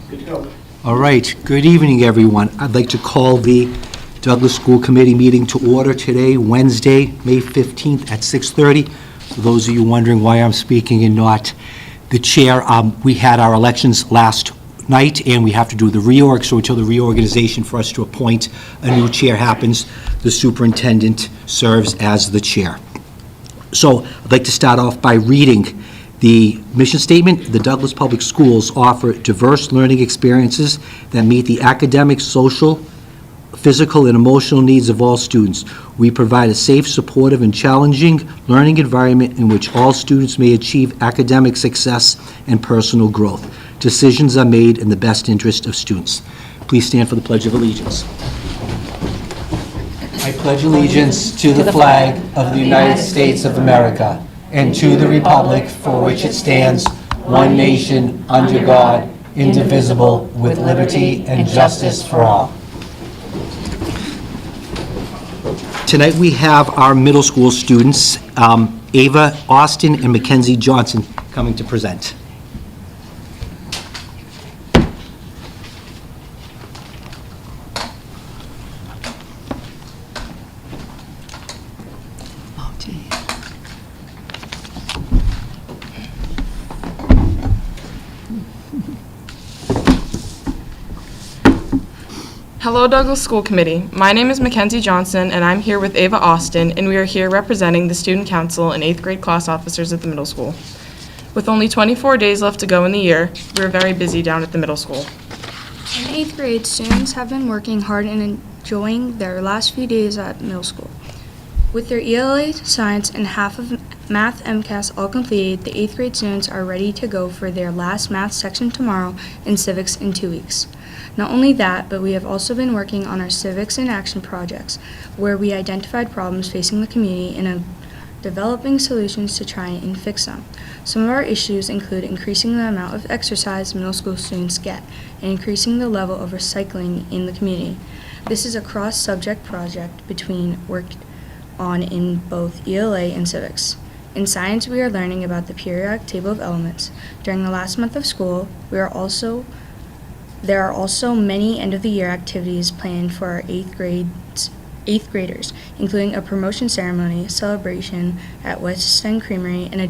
Good to go. All right, good evening, everyone. I'd like to call the Douglas School Committee meeting to order today, Wednesday, May 15th at 6:30. For those of you wondering why I'm speaking and not the chair, we had our elections last night, and we have to do the reorg, so until the reorganization for us to appoint a new chair happens, the superintendent serves as the chair. So I'd like to start off by reading the mission statement. The Douglas Public Schools offer diverse learning experiences that meet the academic, social, physical, and emotional needs of all students. We provide a safe, supportive, and challenging learning environment in which all students may achieve academic success and personal growth. Decisions are made in the best interest of students. Please stand for the Pledge of Allegiance. I pledge allegiance to the flag of the United States of America and to the republic for which it stands, one nation, under God, indivisible, with liberty and justice for all. Tonight we have our middle school students, Ava Austin and Mackenzie Johnson, coming to present. Hello, Douglas School Committee. My name is Mackenzie Johnson, and I'm here with Ava Austin, and we are here representing the Student Council and 8th grade class officers at the middle school. With only 24 days left to go in the year, we're very busy down at the middle school. In 8th grade, students have been working hard and enjoying their last few days at middle school. With their ELA, science, and half of math MCAS all completed, the 8th grade students are ready to go for their last math section tomorrow and civics in 2 weeks. Not only that, but we have also been working on our civics in action projects, where we identified problems facing the community and are developing solutions to try and fix them. Some of our issues include increasing the amount of exercise middle school students get and increasing the level of recycling in the community. This is a cross-subject project between worked on in both ELA and civics. In science, we are learning about the periodic table of elements. During the last month of school, there are also many end-of-the-year activities planned for our 8th graders, including a promotion ceremony, celebration at West End Creamery, and a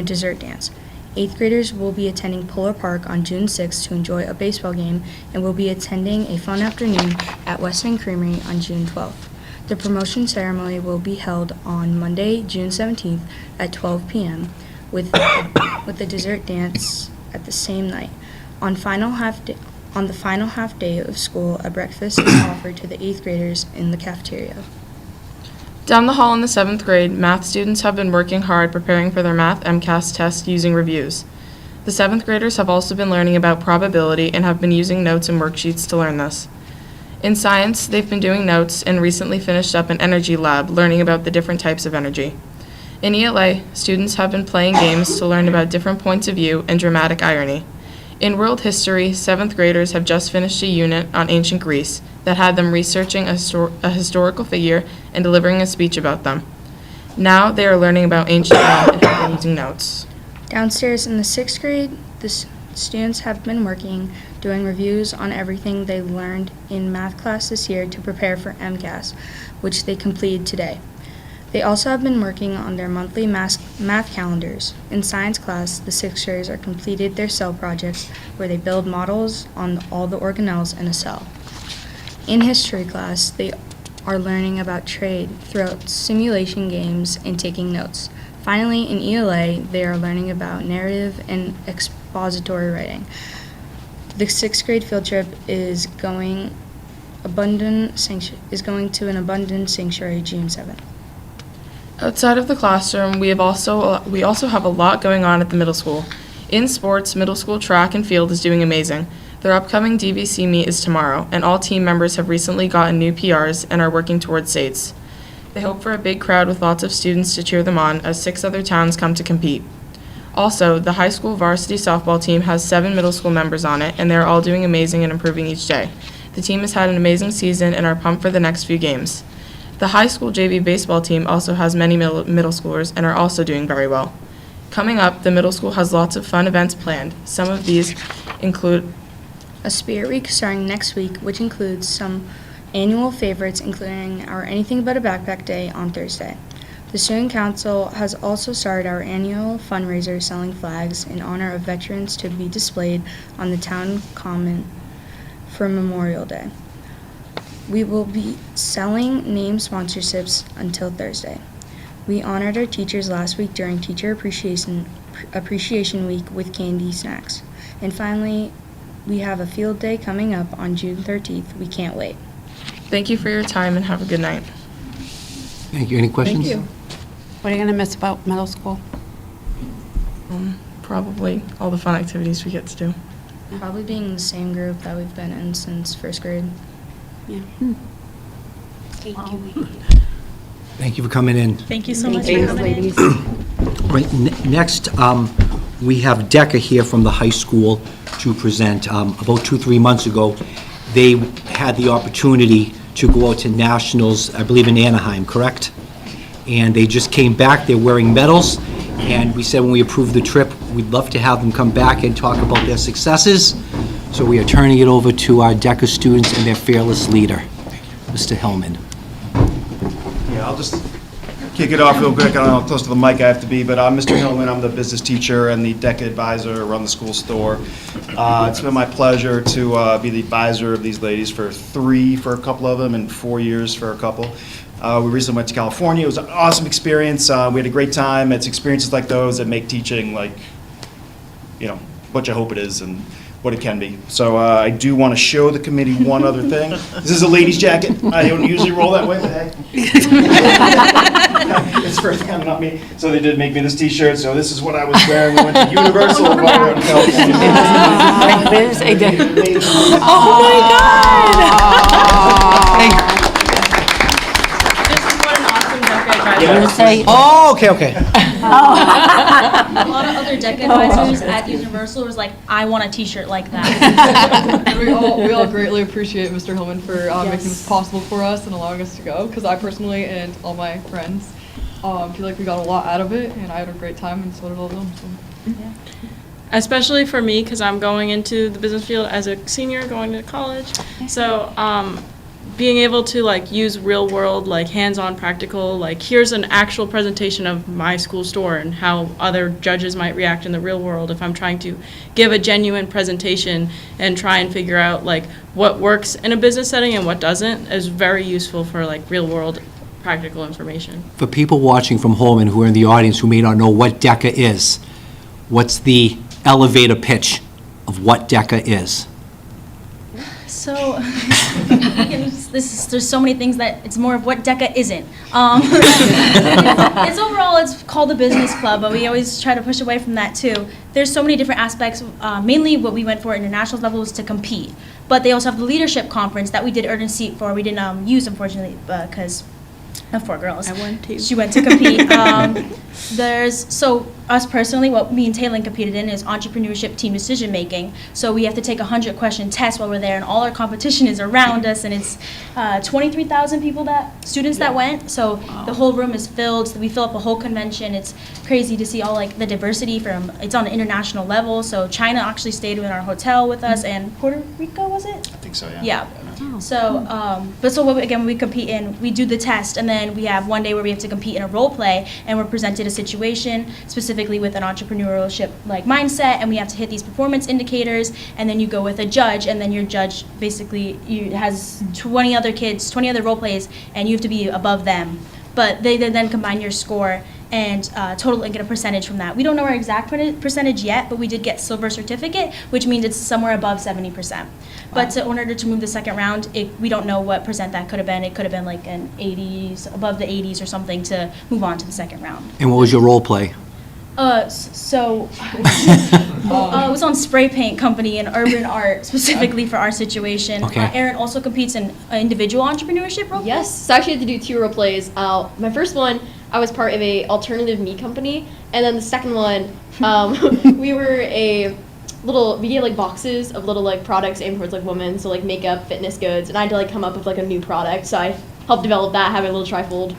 dessert dance. 8th graders will be attending Polar Park on June 6th to enjoy a baseball game and will be attending a fun afternoon at West End Creamery on June 12th. The promotion ceremony will be held on Monday, June 17th at 12 p.m. with the dessert dance at the same night. On the final half day of school, a breakfast is offered to the 8th graders in the cafeteria. Down the hall in the 7th grade, math students have been working hard preparing for their math MCAS test using reviews. The 7th graders have also been learning about probability and have been using notes and worksheets to learn this. In science, they've been doing notes and recently finished up an energy lab learning about the different types of energy. In ELA, students have been playing games to learn about different points of view and dramatic irony. In world history, 7th graders have just finished a unit on ancient Greece that had them researching a historical figure and delivering a speech about them. Now they are learning about ancient Rome and have been using notes. Downstairs in the 6th grade, the students have been working, doing reviews on everything they learned in math class this year to prepare for MCAS, which they completed today. They also have been working on their monthly math calendars. In science class, the 6th graders are completed their cell projects where they build models on all the organelles in a cell. In history class, they are learning about trade throughout simulation games and taking notes. Finally, in ELA, they are learning about narrative and expository writing. The 6th grade field trip is going to an abundant sanctuary June 7th. Outside of the classroom, we also have a lot going on at the middle school. In sports, middle school track and field is doing amazing. Their upcoming DVC meet is tomorrow, and all team members have recently gotten new PRs and are working towards states. They hope for a big crowd with lots of students to cheer them on as 6 other towns come to compete. Also, the high school varsity softball team has 7 middle school members on it, and they're all doing amazing and improving each day. The team has had an amazing season and are pumped for the next few games. The high school JV baseball team also has many middle schoolers and are also doing very well. Coming up, the middle school has lots of fun events planned. Some of these include a Spirit Week starting next week, which includes some annual favorites, including our Anything But a Backpack Day on Thursday. The Student Council has also started our annual fundraiser selling flags in honor of veterans to be displayed on the town common for Memorial Day. We will be selling name sponsorships until Thursday. We honored our teachers last week during Teacher Appreciation Week with candy snacks. And finally, we have a field day coming up on June 13th. We can't wait. Thank you for your time and have a good night. Thank you. Any questions? Thank you. What are you going to miss about middle school? Probably all the fun activities we get to do. Probably being in the same group that we've been in since first grade. Yeah. Thank you for coming in. Thank you so much Thank for you, coming in. ladies. Right, next, we have DECA here from the high school to present. About 2-3 months ago, they had the opportunity to go out to nationals, I believe in Anaheim, correct? And they just came back, they're wearing medals, and we said when we approved the trip, we'd love to have them come back and talk about their successes. So we are turning it over to our DECA students and their fearless leader, Mr. Hillman. Yeah, I'll just kick it off real quick. I don't know how close to the mic I have to be, but I'm Mr. Hillman. I'm the business teacher and the DECA advisor, run the school store. It's been my pleasure to be the advisor of these ladies for a couple of them, and 4 years for a couple. We recently went to California. It was an awesome experience. We had a great time. It's experiences like those that make teaching like, what you hope it is and what it can be. So I do want to show the committee one other thing. This is a lady's jacket. I don't usually roll that way, but hey. It's the first time, not me. So they did make me this t-shirt, so this is what I was wearing. We went to Universal while we were in California. There's a good. Oh my God! This is what an awesome DECA advisor I'm going to say, Oh, okay. A lot of other DECA advisors at Universal was like, I want a t-shirt like that. We all greatly appreciate Mr. Hillman for making Yes. this possible for us and allowing us to go, because I personally and all my friends feel like we got a lot out of it, and I had a great time, and so did all of them. So. Especially for me, because I'm going into the business field as a senior going to college. So being able to use real world, hands-on practical, here's an actual presentation of my school store and how other judges might react in the real world if I'm trying to give a genuine presentation and try and figure out what works in a business setting and what doesn't is very useful for real world practical information. For people watching from home and who are in the audience who may not know what DECA is, what's the elevator pitch of what DECA is? So, there's so many things that it's more of what DECA isn't. It's overall, it's called a business club, but we always try to push away from that too. There's so many different aspects. Mainly what we went for at international level was to compete. But they also have the leadership conference that we did earn a seat for. We didn't use, unfortunately, because of 4 girls. I went too. She went to compete. So us personally, what me and Taylor competed in is entrepreneurship team decision making. So we have to take a 100-question test while we're there, and all our competition is around us, and it's 23,000 students that went. So the whole room is filled. So we fill up a whole convention. It's crazy to see all the diversity it's on an international level. So China actually stayed in our hotel with us, and Puerto Rico, was it? I think so, yeah. Yeah. So, again, we compete in, we do the test, and then we have one day where we have to compete in a role play, and we're presented a situation specifically with an entrepreneurship mindset, and we have to hit these performance indicators, and then you go with a judge, and then your judge basically has 20 other role plays, and you have to be above them. But they then combine your score and total and get a percentage from that. We don't know our exact percentage yet, but we did get silver certificate, which means it's somewhere above 70%. But in order to move the second round, we don't know what percent that could have been. It could have been an 80s, above the 80s or something to move on to the second round. And what was your role play? It was on Spray Paint Company and Urban Art specifically for our situation. Okay. Erin also competes in individual entrepreneurship role play. Yes, so I actually had to do 2 role plays. My first one, I was part of a alternative meat company, and then the second one, we were we gave boxes of little products aimed towards women, so makeup, fitness goods, and I had to come up with a new product. So I helped develop that, having a little trifold.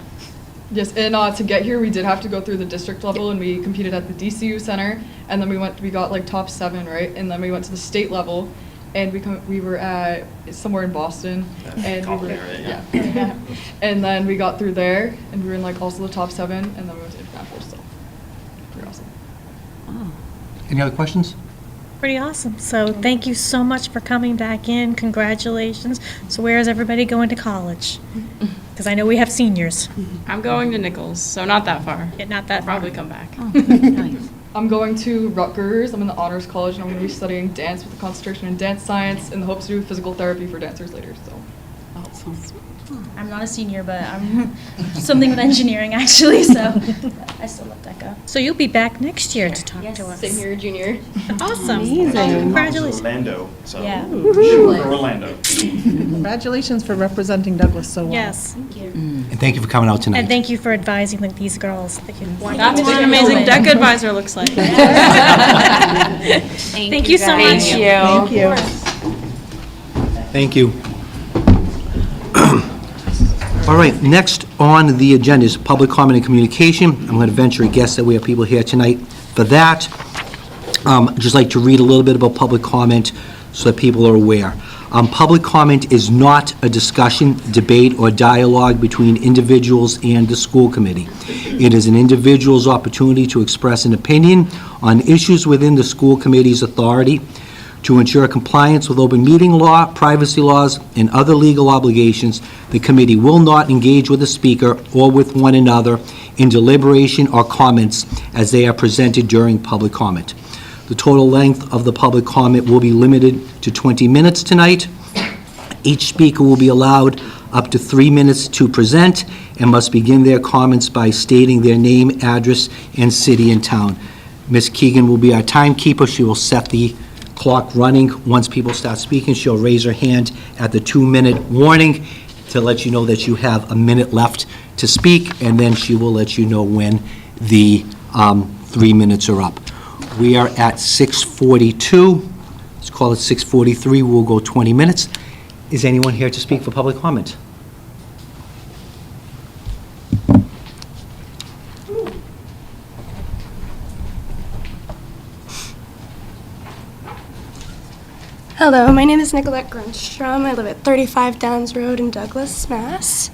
Yes, and to get here, we did have to go through the district level, and we competed at the DCU Center, and then we got top 7, right? And then we went to the state level, and we were at somewhere in Boston, and we were, Yeah. yeah. And then we got through there, and we were in like also the top 7, and then we went to international, so pretty awesome. Any other questions? Pretty awesome. So thank you so much for coming back in. Congratulations. So where is everybody going to college? Because I know we have seniors. I'm going to Nichols, so not that far. Yeah, not that I'll far. probably come back. I'm going to Rutgers. I'm in the honors college, and I'm going to be studying dance with a concentration in dance science, in the hopes to do physical therapy for dancers later. So. I'm not a senior, but I'm something with engineering actually, so I still love DECA. So you'll be back next year to talk Yes. to us. Same here, junior. Awesome. Amazing. Congratulations. Orlando, so. Yeah. Shoot for Orlando. Congratulations for representing Douglas so well. Yes. And thank you for coming out tonight. And thank you for advising like, these girls. Thank you. That's what an amazing deck advisor looks like. Thank you so much. Thank you. Thank you. All right, next on the agenda is public comment and communication. I'm going to venture a guess that we have people here tonight for that. I'd just like to read a little bit about public comment so that people are aware. Public comment is not a discussion, debate, or dialogue between individuals and the school committee. It is an individual's opportunity to express an opinion on issues within the school committee's authority. To ensure compliance with open meeting law, privacy laws, and other legal obligations, the committee will not engage with the speaker or with one another in deliberation or comments as they are presented during public comment. The total length of the public comment will be limited to 20 minutes tonight. Each speaker will be allowed up to 3 minutes to present and must begin their comments by stating their name, address, and city and town. Ms. Keegan will be our timekeeper. She will set the clock running. Once people start speaking, she'll raise her hand at the 2-minute warning to let you know that you have a minute left to speak, and then she will let you know when the 3 minutes are up. We are at 6:42. Let's call it 6:43. We'll go 20 minutes. Is anyone here to speak for public comment? Hello, my name is Nicolette Grunstrom. I live at 35 Downs Road in Douglas, Mass.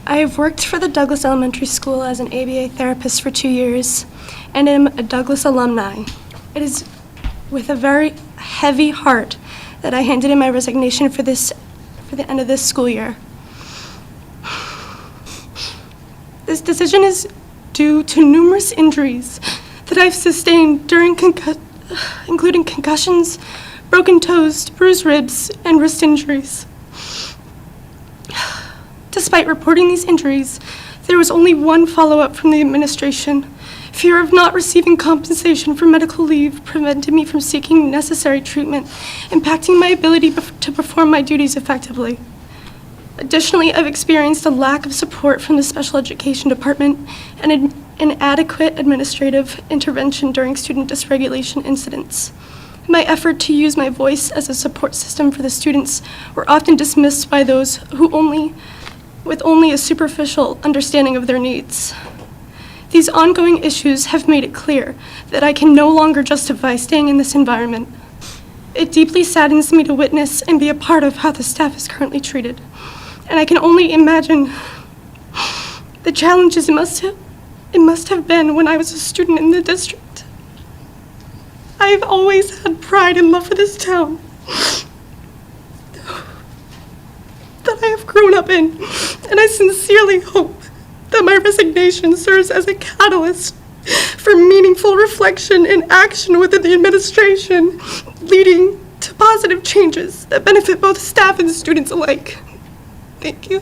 I have worked for the Douglas Elementary School as an ABA therapist for 2 years and am a Douglas alumni. It is with a very heavy heart that I handed in my resignation for the end of this school year. This decision is due to numerous injuries that I've sustained during including concussions, broken toes, bruised ribs, and wrist injuries. Despite reporting these injuries, there was only one follow-up from the administration. Fear of not receiving compensation for medical leave prevented me from seeking necessary treatment, impacting my ability to perform my duties effectively. Additionally, I've experienced a lack of support from the special education department and an inadequate administrative intervention during student dysregulation incidents. My effort to use my voice as a support system for the students were often dismissed by those with only a superficial understanding of their needs. These ongoing issues have made it clear that I can no longer justify staying in this environment. It deeply saddens me to witness and be a part of how the staff is currently treated. And I can only imagine the challenges it must have been when I was a student in the district. I have always had pride and love for this town that I have grown up in, and I sincerely hope that my resignation serves as a catalyst for meaningful reflection and action within the administration, leading to positive changes that benefit both staff and students alike. Thank you.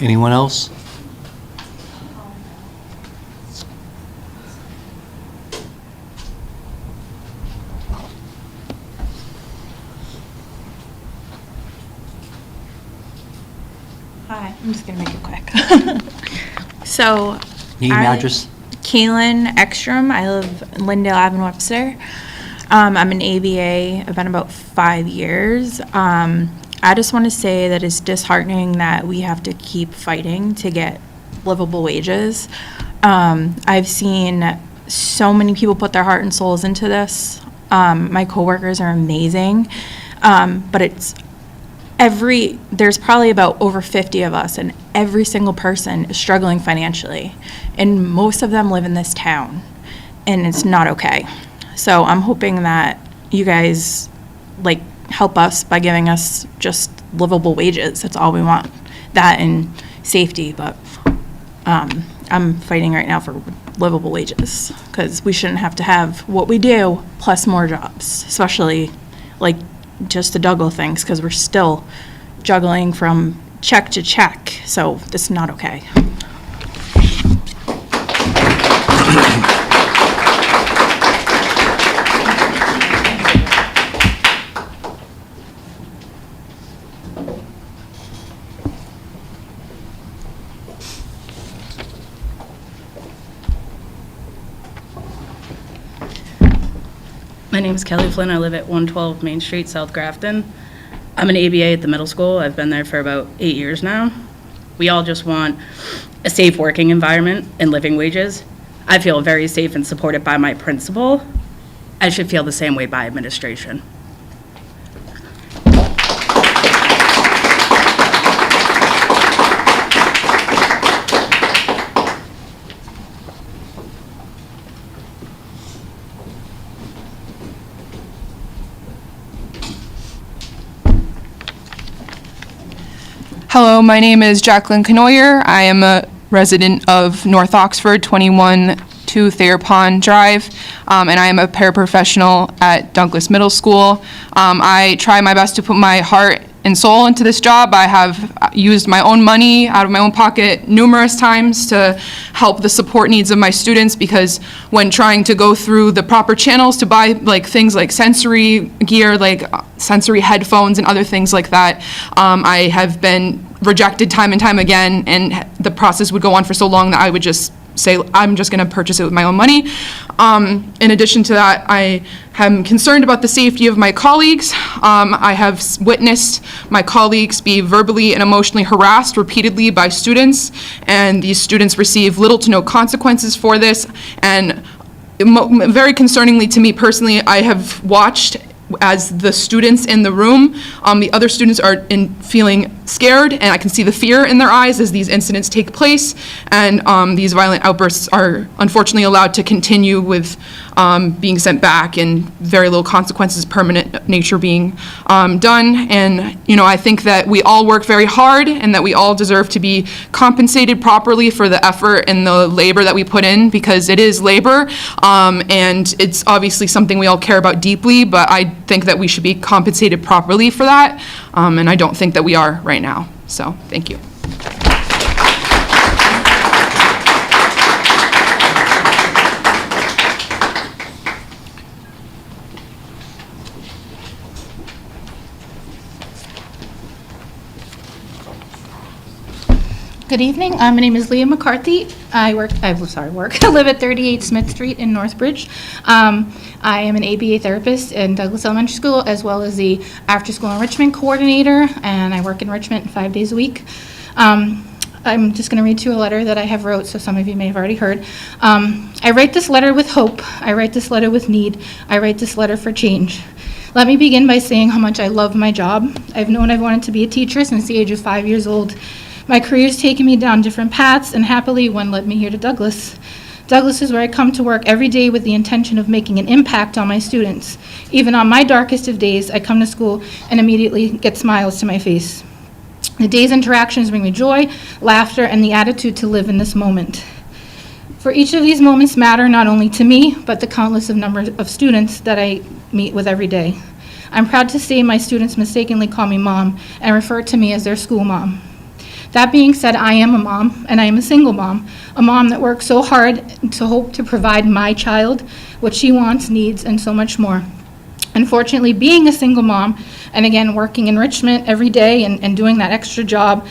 Anyone else? Hi, I'm just gonna make it quick. So, Name, address? Kaylin Ekstrom. I live in Lindale Avenue, Webster. I'm an ABA. I've been about 5 years. I just want to say that it's disheartening that we have to keep fighting to get livable wages. I've seen so many people put their heart and souls into this. My coworkers are amazing, but there's probably about over 50 of us, and every single person is struggling financially, and most of them live in this town, and it's not okay. So I'm hoping that you guys help us by giving us just livable wages. That's all we want, that and safety, but I'm fighting right now for livable wages, because we shouldn't have to have what we do plus more jobs, especially just the Douglas things, because we're still juggling from check to check, so that's not okay. My name is Kelly Flynn. I live at 112 Main Street, South Grafton. I'm an ABA at the middle school. I've been there for about 8 years now. We all just want a safe working environment and living wages. I feel very safe and supported by my principal. I should feel the same way by administration. Hello, my name is Jacqueline Canoyer. I am a resident of North Oxford, 21-2 Thayer Pond Drive, and I am a paraprofessional at Douglas Middle School. I try my best to put my heart and soul into this job. I have used my own money out of my own pocket numerous times to help the support needs of my students, because when trying to go through the proper channels to buy things like sensory gear, sensory headphones and other things like that, I have been rejected time and time again, and the process would go on for so long that I would just say, I'm just going to purchase it with my own money. In addition to that, I am concerned about the safety of my colleagues. I have witnessed my colleagues be verbally and emotionally harassed repeatedly by students, and these students receive little to no consequences for this. And very concerningly to me personally, I have watched as the students in the room, the other students are feeling scared, and I can see the fear in their eyes as these incidents take place, and these violent outbursts are unfortunately allowed to continue with being sent back and very little consequences, permanent nature being done. And I think that we all work very hard, and that we all deserve to be compensated properly for the effort and the labor that we put in, because it is labor, and it's obviously something we all care about deeply, but I think that we should be compensated properly for that, and I don't think that we are right now. So, thank you. Good evening. My name is Leah McCarthy. I live at 38 Smith Street in Northbridge. I am an ABA therapist in Douglas Elementary School, as well as the after-school enrichment coordinator, and I work enrichment 5 days a week. I'm just going to read to you a letter that I have wrote, so some of you may have already heard. I write this letter with hope. I write this letter with need. I write this letter for change. Let me begin by saying how much I love my job. I've known I've wanted to be a teacher since the age of 5 years old. My career's taken me down different paths, and happily one led me here to Douglas. Douglas is where I come to work every day with the intention of making an impact on my students. Even on my darkest of days, I come to school and immediately get smiles to my face. The day's interactions bring me joy, laughter, and the attitude to live in this moment. For each of these moments matter not only to me, but the countless number of students that I meet with every day. I'm proud to say my students mistakenly call me mom and refer to me as their school mom. That being said, I am a mom, and I am a single mom, a mom that works so hard to hope to provide my child what she wants, needs, and so much more. Unfortunately, being a single mom, and again, working enrichment every day and doing that extra job,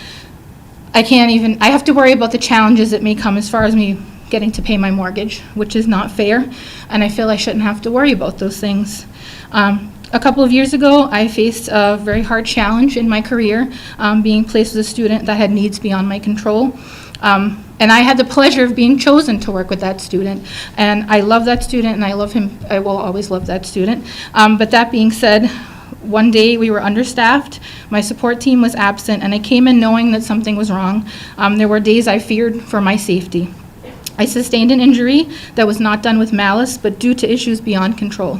I have to worry about the challenges that may come as far as me getting to pay my mortgage, which is not fair, and I feel I shouldn't have to worry about those things. A couple of years ago, I faced a very hard challenge in my career, being placed as a student that had needs beyond my control. And I had the pleasure of being chosen to work with that student. And I love that student, and I love him. I will always love that student. But that being said, one day we were understaffed, my support team was absent, and I came in knowing that something was wrong. There were days I feared for my safety. I sustained an injury that was not done with malice, but due to issues beyond control.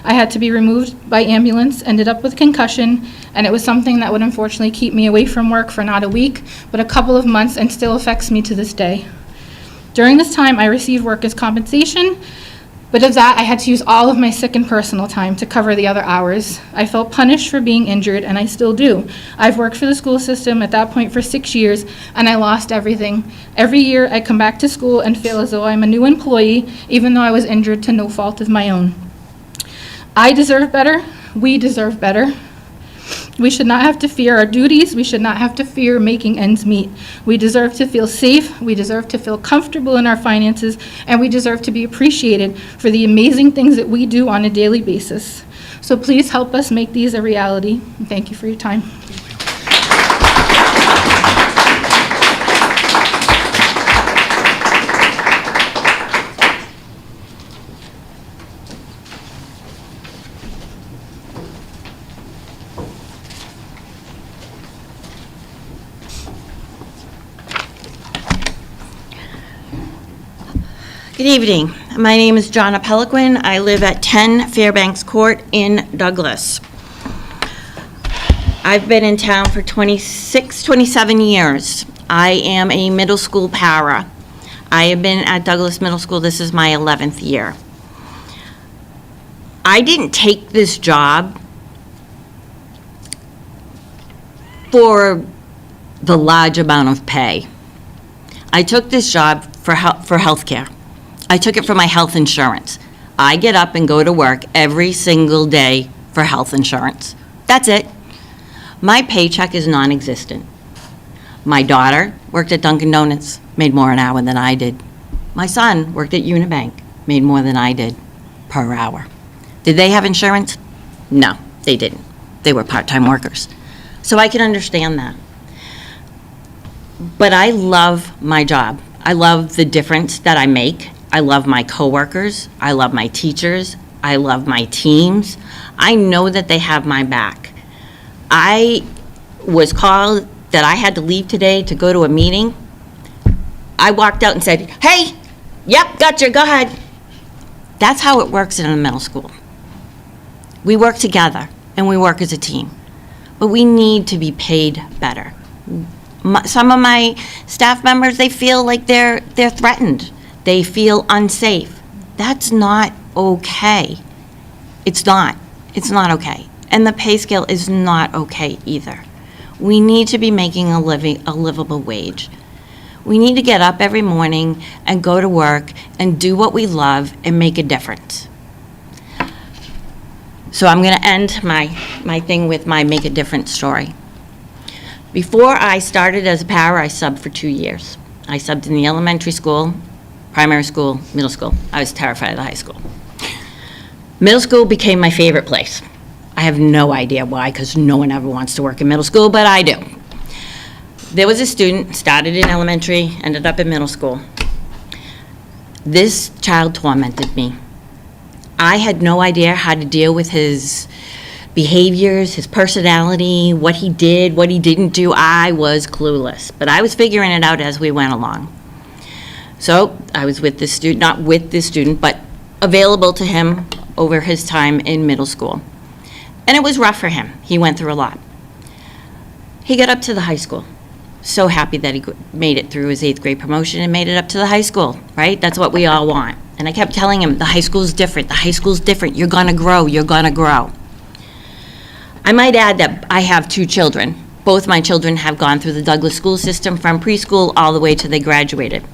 I had to be removed by ambulance, ended up with concussion, and it was something that would unfortunately keep me away from work for not a week, but a couple of months, and still affects me to this day. During this time, I received workers' compensation, but of that, I had to use all of my sick and personal time to cover the other hours. I felt punished for being injured, and I still do. I've worked for the school system at that point for 6 years, and I lost everything. Every year, I come back to school and feel as though I'm a new employee, even though I was injured to no fault of my own. I deserve better. We deserve better. We should not have to fear our duties. We should not have to fear making ends meet. We deserve to feel safe. We deserve to feel comfortable in our finances. And we deserve to be appreciated for the amazing things that we do on a daily basis. So please help us make these a reality. And thank you for your time. Good evening. My name is Jonna Peliquin. I live at 10 Fairbanks Court in Douglas. I've been in town for 27 years. I am a middle school para. I have been at Douglas Middle School. This is my 11th year. I didn't take this job for the large amount of pay. I took this job for health care. I took it for my health insurance. I get up and go to work every single day for health insurance. That's it. My paycheck is non-existent. My daughter worked at Dunkin' Donuts, made more an hour than I did. My son worked at Unibank, made more than I did per hour. Did they have insurance? No, they didn't. They were part-time workers. So I can understand that. But I love my job. I love the difference that I make. I love my coworkers. I love my teachers. I love my teams. I know that they have my back. I was called that I had to leave today to go to a meeting. I walked out and said, "Hey, yep, gotcha, go ahead." That's how it works in a middle school. We work together and we work as a team, but we need to be paid better. Some of my staff members, they feel like they're threatened. They feel unsafe. That's not okay. It's not. It's not okay. And the pay scale is not okay either. We need to be making a livable wage. We need to get up every morning and go to work and do what we love and make a difference. So I'm going to end my thing with my make a difference story. Before I started as a para, I subbed for 2 years. I subbed in the elementary school, primary school, middle school. I was terrified of the high school. Middle school became my favorite place. I have no idea why, because no one ever wants to work in middle school, but I do. There was a student, started in elementary, ended up in middle school. This child tormented me. I had no idea how to deal with his behaviors, his personality, what he did, what he didn't do. I was clueless, but I was figuring it out as we went along. So I was with this student, not with this student, but available to him over his time in middle school. And it was rough for him. He went through a lot. He got up to the high school. So happy that he made it through his 8th grade promotion and made it up to the high school, right? That's what we all want. And I kept telling him, the high school's different, the high school's different. You're gonna grow, you're gonna grow. I might add that I have 2 children. Both my children have gone through the Douglas school system from preschool all the way till they graduated.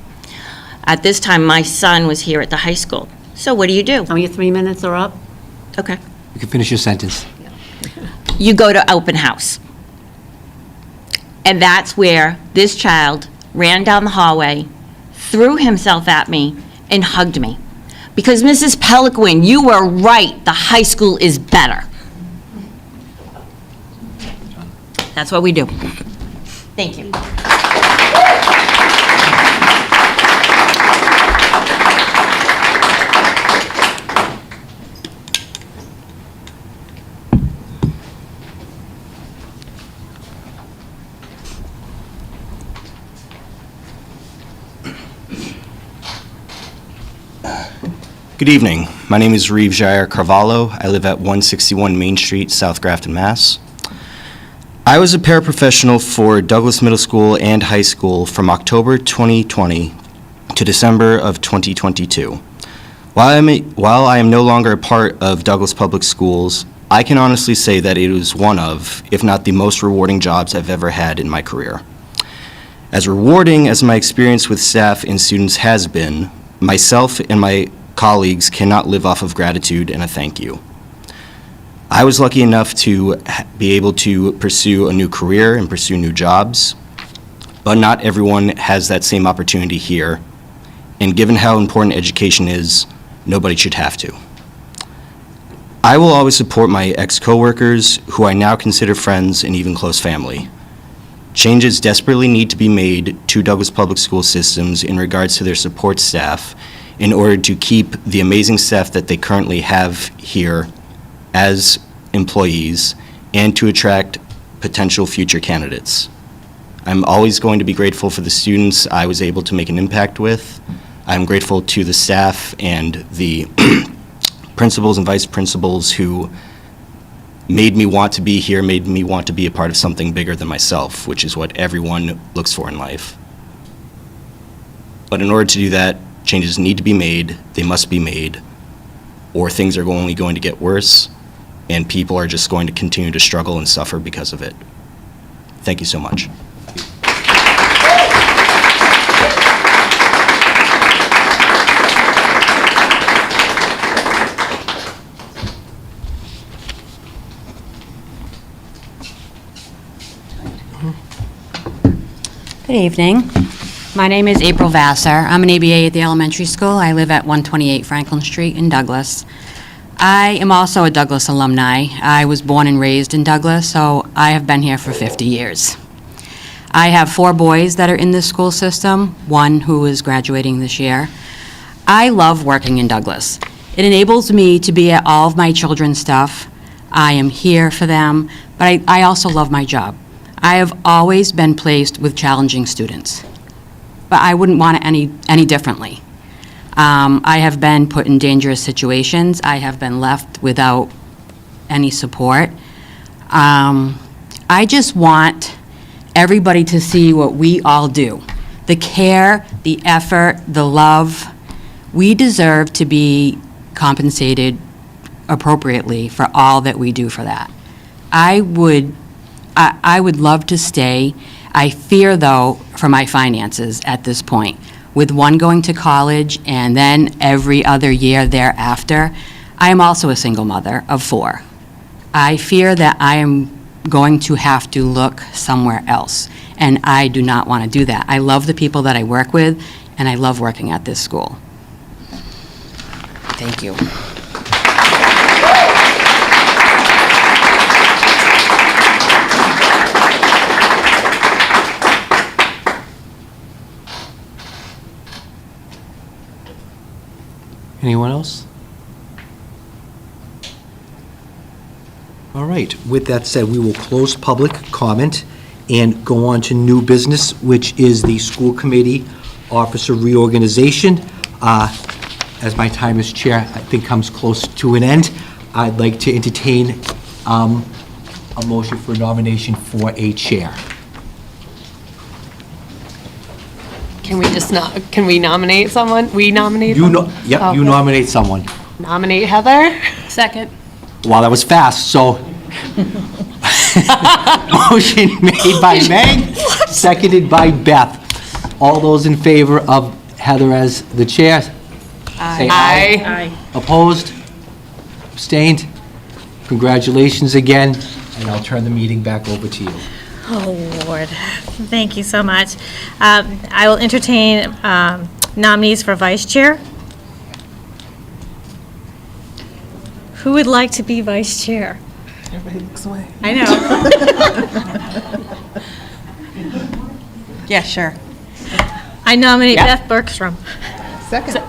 At this time, my son was here at the high school. So what do? Your 3 minutes are up. Okay. You can finish your sentence. You go to open house. And that's where this child ran down the hallway, threw himself at me, and hugged me. Because Mrs. Peliquin, you were right, the high school is better. That's what we do. Thank you. Good evening. My name is Reeve Jair Carvalho. I live at 161 Main Street, South Grafton, Mass. I was a paraprofessional for Douglas Middle School and High School from October 2020 to December of 2022. While I am no longer a part of Douglas Public Schools, I can honestly say that it was one of, if not the most rewarding jobs I've ever had in my career. As rewarding as my experience with staff and students has been, myself and my colleagues cannot live off of gratitude and a thank you. I was lucky enough to be able to pursue a new career and pursue new jobs, but not everyone has that same opportunity here. And given how important education is, nobody should have to. I will always support my ex-coworkers, who I now consider friends and even close family. Changes desperately need to be made to Douglas Public School systems in regards to their support staff in order to keep the amazing staff that they currently have here as employees and to attract potential future candidates. I'm always going to be grateful for the students I was able to make an impact with. I'm grateful to the staff and the principals and vice principals who made me want to be here, made me want to be a part of something bigger than myself, which is what everyone looks for in life. But in order to do that, changes need to be made, they must be made, or things are only going to get worse, and people are just going to continue to struggle and suffer because of it. Thank you so much. Good evening. My name is April Vassar. I'm an ABA at the elementary school. I live at 128 Franklin Street in Douglas. I am also a Douglas alumni. I was born and raised in Douglas, so I have been here for 50 years. I have 4 boys that are in this school system, 1 who is graduating this year. I love working in Douglas. It enables me to be at all of my children's stuff. I am here for them, but I also love my job. I have always been placed with challenging students, but I wouldn't want it any differently. I have been put in dangerous situations. I have been left without any support. I just want everybody to see what we all do. The care, the effort, the love. We deserve to be compensated appropriately for all that we do for that. I would love to stay. I fear, though, for my finances at this point. With 1 going to college and then every other year thereafter, I am also a single mother of 4. I fear that I am going to have to look somewhere else, and I do not want to do that. I love the people that I work with, and I love working at this school. Thank you. Anyone else? All right, with that said, we will close public comment and go on to new business, which is the school committee officer reorganization. As my time as chair, I think, comes close to an end, I'd like to entertain a motion for nomination for a chair. Can we just not, can we nominate someone? We nominate You them? Yep, you Okay. nominate someone. Nominate Heather? Second. Wow, that was fast, so. Motion made by Meg, seconded by Beth. All those in favor of Heather as the chair? Say aye. Aye. Opposed? Abstained? Congratulations again, and I'll turn the meeting back over to you. Oh, Lord. Thank you so much. I will entertain nominees for vice chair. Who would like to be vice chair? Everybody looks away. I know. Yeah, sure. I nominate Yeah. Beth Bergstrom. Second.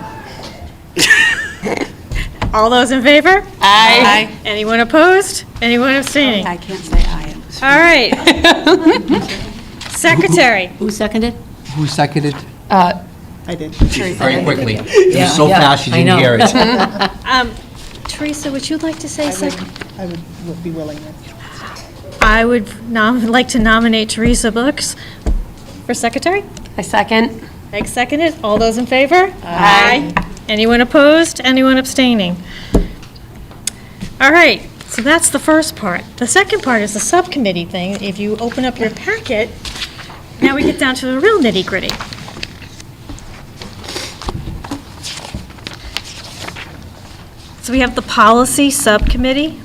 All those in favor? Aye. Anyone opposed? Anyone abstaining? I can't say aye. All right. Secretary. Who seconded? Who seconded? I did. Very quickly. It was so fast you I didn't know. hear it. Teresa, would you like to say second? I would be willing to. I would like to nominate Teresa Brooks for secretary. I second. Meg seconded. All those in favor? Aye. Anyone opposed? Anyone abstaining? All right, so that's the first part. The second part is the subcommittee thing. If you open up your packet, now we get down to the real nitty-gritty. So we have the policy subcommittee.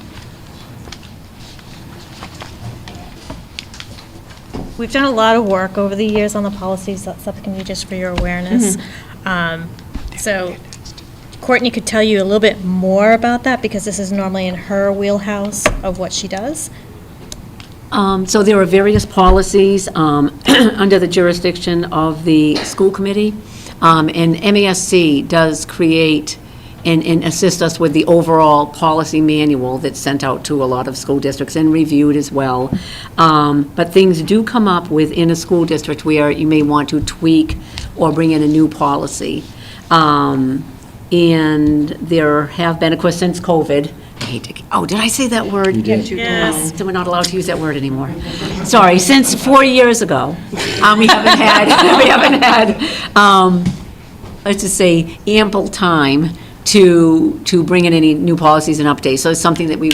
We've done a lot of work over the years on the policies subcommittee, just for your awareness. So Courtney could tell you a little bit more about that, because this is normally in her wheelhouse of what she does. So there are various policies under the jurisdiction of the school committee, and MASC does create and assist us with the overall policy manual that's sent out to a lot of school districts and reviewed as well. But things do come up within a school district where you may want to tweak or bring in a new policy. And there have been, of course, since COVID, I hate to, oh, did I say that word? You did. Yes. So we're not allowed to use that word anymore. Sorry, since 4 years ago, we haven't had, let's just say, ample time to bring in any new policies and updates. So it's something that we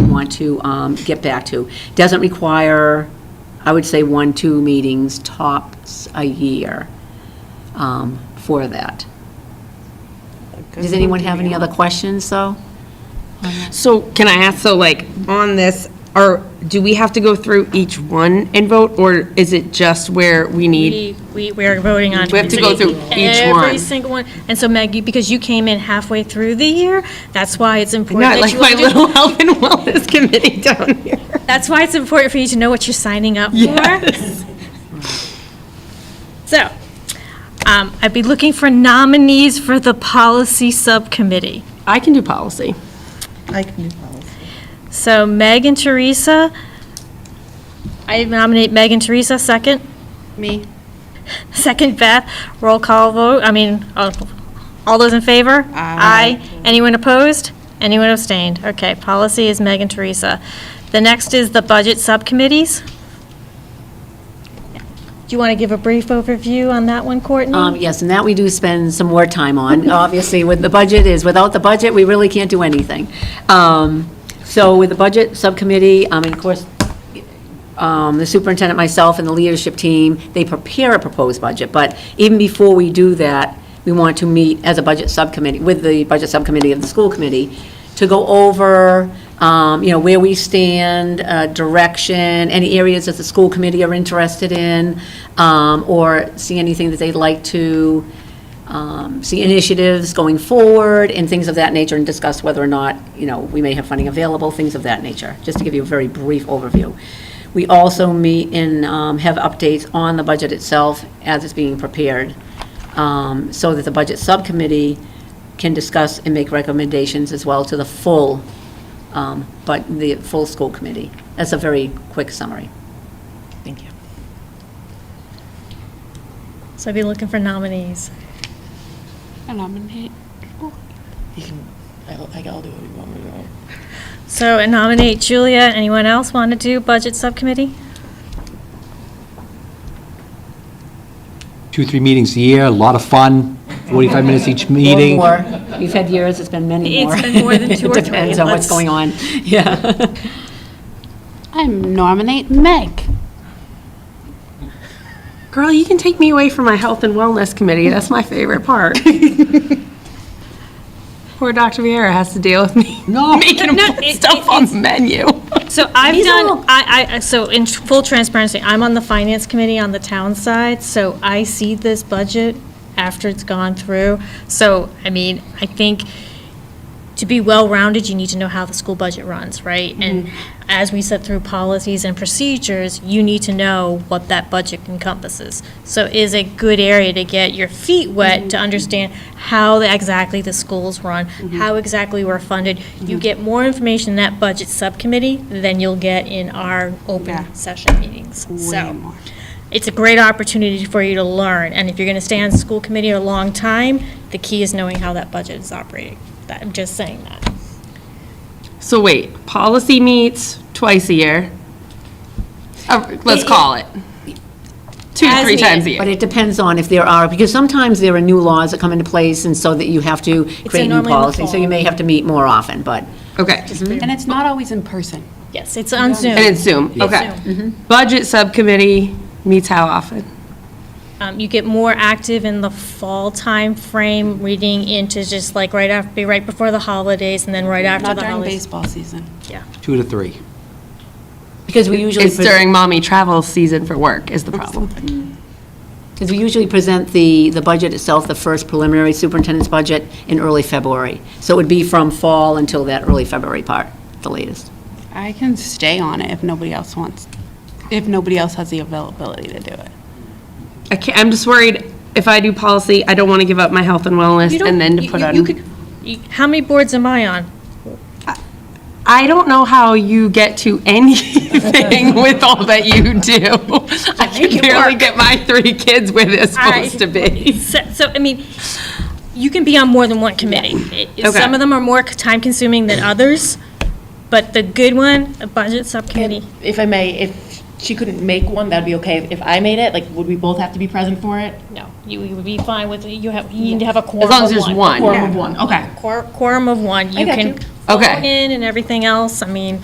want to get back to. Doesn't require, I would say, 1-2 meetings tops a year for that. Does anyone have any other questions, though? So can I ask, so like on this, do we have to go through each one and vote, or is it just where we need? We're voting on. We have to go through each one. Every single one. And so Maggie, because you came in halfway through the year, that's why it's important. Not that like you my understand- little health and wellness committee down here. That's why it's important for you to know what you're signing up for. Yes. So, I'd be looking for nominees for the policy subcommittee. I can do policy. I can do policy. So Meg and Teresa, I nominate Meg and Teresa, second. Me. Second Beth, roll call vote, all those in favor? Aye. Anyone opposed? Anyone abstained? Okay, policy is Meg and Teresa. The next is the budget subcommittees. Do you want to give a brief overview on that one, Courtney? Yes, and that we do spend some more time on. Obviously, with the budget without the budget, we really can't do anything. So with the budget subcommittee, and of course, the superintendent, myself, and the leadership team, they prepare a proposed budget. But even before we do that, we want to meet as a budget subcommittee, with the budget subcommittee of the school committee, to go over, where we stand, direction, any areas that the school committee are interested in, or see anything that they'd like to see initiatives going forward and things of that nature, and discuss whether or not, we may have funding available, things of that nature, just to give you a very brief overview. We also meet and have updates on the budget itself as it's being prepared, so that the budget subcommittee can discuss and make recommendations as well to the full, but the full school committee. That's a very quick summary. Thank you. So I'd be looking for nominees. I nominate. I'll do what you want me to do. So I nominate Julia. Anyone else want to do budget subcommittee? 2-3 meetings a year, a lot of fun, 45 minutes each meeting. Or more. We've had years, it's been many more. It's been more than 2 or 3. It depends on what's going on. Yeah. I nominate Meg. Girl, you can take me away from my health and wellness committee. That's my favorite part. Poor Dr. Vieira has to deal with me making him put stuff on the menu. So I've done, so in full transparency, I'm on the finance committee on the town side, so I see this budget after it's gone through. So, I mean, I think to be well-rounded, you need to know how the school budget runs, right? And as we set through policies and procedures, you need to know what that budget encompasses. So it is a good area to get your feet wet to understand how exactly the schools run, how exactly we're funded. You get more information in that budget subcommittee than you'll get in our open session meetings. So it's a great opportunity for you to learn. And if you're going to stay on school committee a long time, the key is knowing how that budget is operating. I'm just saying that. So wait, policy meets twice a year. Let's call it. 2-3 times a year. But it depends on if there are, because sometimes there are new laws that come into place, and so that you have to create new normally in the policies, so fall. you may have to meet more often, but. Okay. And it's not always in person. Yes, it's on Zoom. And it's Zoom, okay. Budget subcommittee meets how often? You get more active in the fall time frame, reading into just like right before the holidays, and then right after Not the during holidays. baseball season. Yeah. 2 to 3. Because we usually. It's during mommy travel season for work is the problem. Because we usually present the budget itself, the first preliminary superintendent's budget, in early February. So it would be from fall until that early February part, the latest. I can stay on it if nobody else wants, if nobody else has the availability to do it. I'm just worried if I do policy, I don't want to give up my health and wellness and then to put on. How many boards am I on? I don't know how you get to anything with all that you do. I can barely get my 3 kids where they're supposed to be. So, I mean, you can be on more than one committee. Some of them are more time-consuming than others, but the good one, a budget subcommittee. If I may, if she couldn't make one, that'd be okay. If I made it, like, would we both have to be present for it? No, you would be fine with, you need to have a quorum of As long as there's one. Quorum of one, okay. Quorum of one. You got can you. vote Okay. in and everything else, I mean.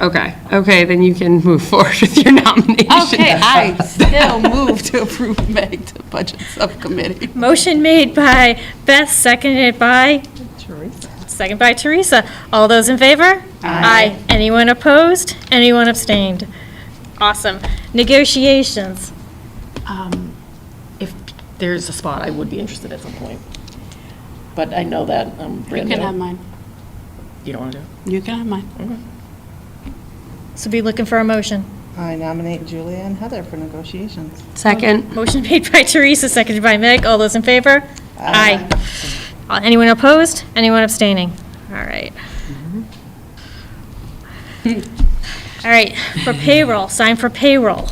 Okay, then you can move forward with your nomination. Okay, I still move to approve Meg to budget subcommittee. Motion made by Beth, seconded by? Teresa. Second by Teresa. All those in favor? Aye. Anyone opposed? Anyone abstained? Awesome. Negotiations. If there's a spot, I would be interested at some point. But I know that I'm You brand can new. have mine. You don't want to do it? You can have mine. Okay. So be looking for a motion. I nominate Julia and Heather for negotiations. Second. Motion made by Teresa, seconded by Meg. All those in favor? Aye. Anyone opposed? Anyone abstaining? All right. All right, for payroll, sign for payroll.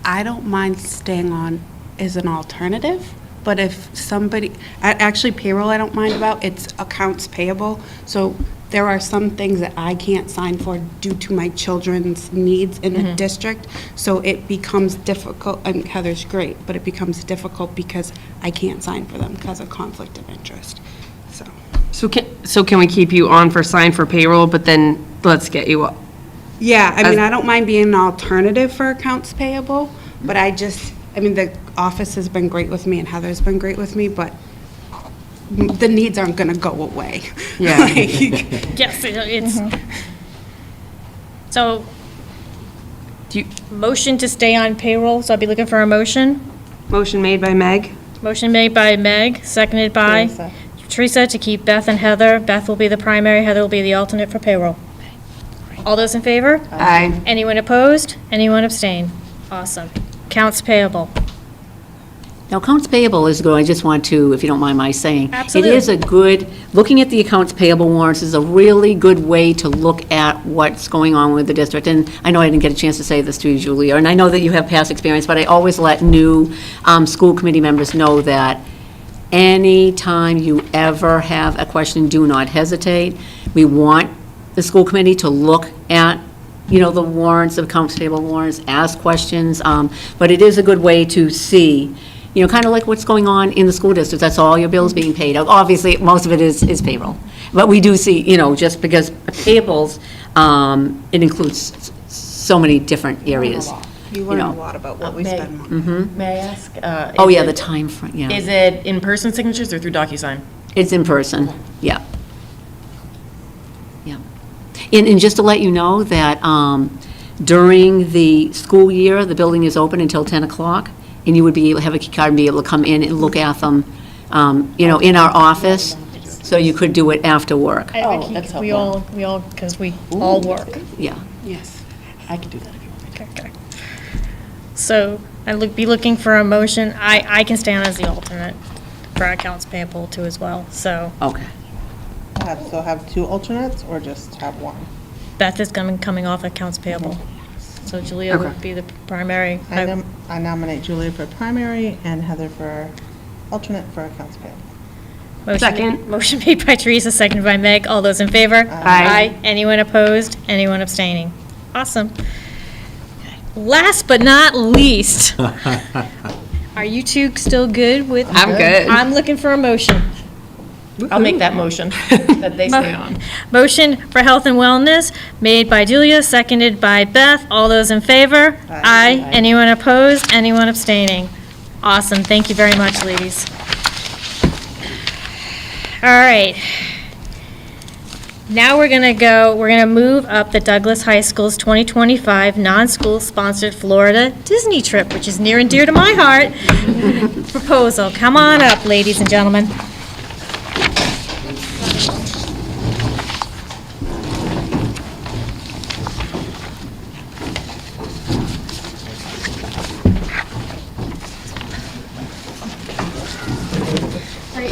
I don't mind staying on as an alternative, but if somebody, actually payroll I don't mind about, it's accounts payable. So there are some things that I can't sign for due to my children's needs in the district. So it becomes difficult, and Heather's great, but it becomes difficult because I can't sign for them because of conflict of interest. So can we keep you on for sign for payroll, but then let's get you up? Yeah, I mean, I don't mind being an alternative for accounts payable, but the office has been great with me and Heather's been great with me, but the needs aren't gonna go away. Yeah. Yes, it's, so, motion to stay on payroll, so I'll be looking for a motion. Motion made by Meg. Motion made by Meg, seconded by Teresa to keep Beth and Heather. Beth will be the primary, Heather will be the alternate for payroll. All those in favor? Aye. Anyone opposed? Anyone abstain? Awesome. Accounts payable. Now, accounts payable is good, I just want to, if you don't mind my saying. Absolutely. It is a good, looking at the accounts payable warrants is a really good way to look at what's going on with the district. And I know I didn't get a chance to say this to you, Julia, and I know that you have past experience, but I always let new school committee members know that anytime you ever have a question, do not hesitate. We want the school committee to look at the warrants, accounts payable warrants, ask questions, but it is a good way to see, kind of like what's going on in the school district. That's all your bills being paid. Obviously, most of it is payroll. But we do see, just because payables, it includes so many different areas. You learn a lot about what we spend money. Mm-hmm. May I ask? Oh, yeah, the time frame, yeah. Is it in-person signatures or through DocuSign? It's in person, yeah. Yeah. And just to let you know that during the school year, the building is open until 10 o'clock, and you would be able to have a key card and be able to come in and look at them in our office, so you could do it after work. That's we all, because we all work. Yeah. Yes. I can do that if you want. Okay. So I'd be looking for a motion. I can stand as the alternate for accounts payable too as well, so. Okay. So have 2 alternates or just have 1? Beth is coming off accounts payable. So Julia would be the primary. I nominate Julia for primary and Heather for alternate for accounts payable. Second. Motion made by Teresa, seconded by Meg. All those in favor? Aye. Anyone opposed? Anyone abstaining? Awesome. Last but not least, are you two still good with? I'm good. I'm looking for a motion. I'll make that motion that they stay on. Motion for health and wellness made by Julia, seconded by Beth. All those in favor? Aye. Anyone opposed? Anyone abstaining? Awesome. Thank you very much, ladies. All right. Now we're going to move up the Douglas High School's 2025 non-school sponsored Florida Disney trip, which is near and dear to my heart. Proposal. Come on up, ladies and gentlemen.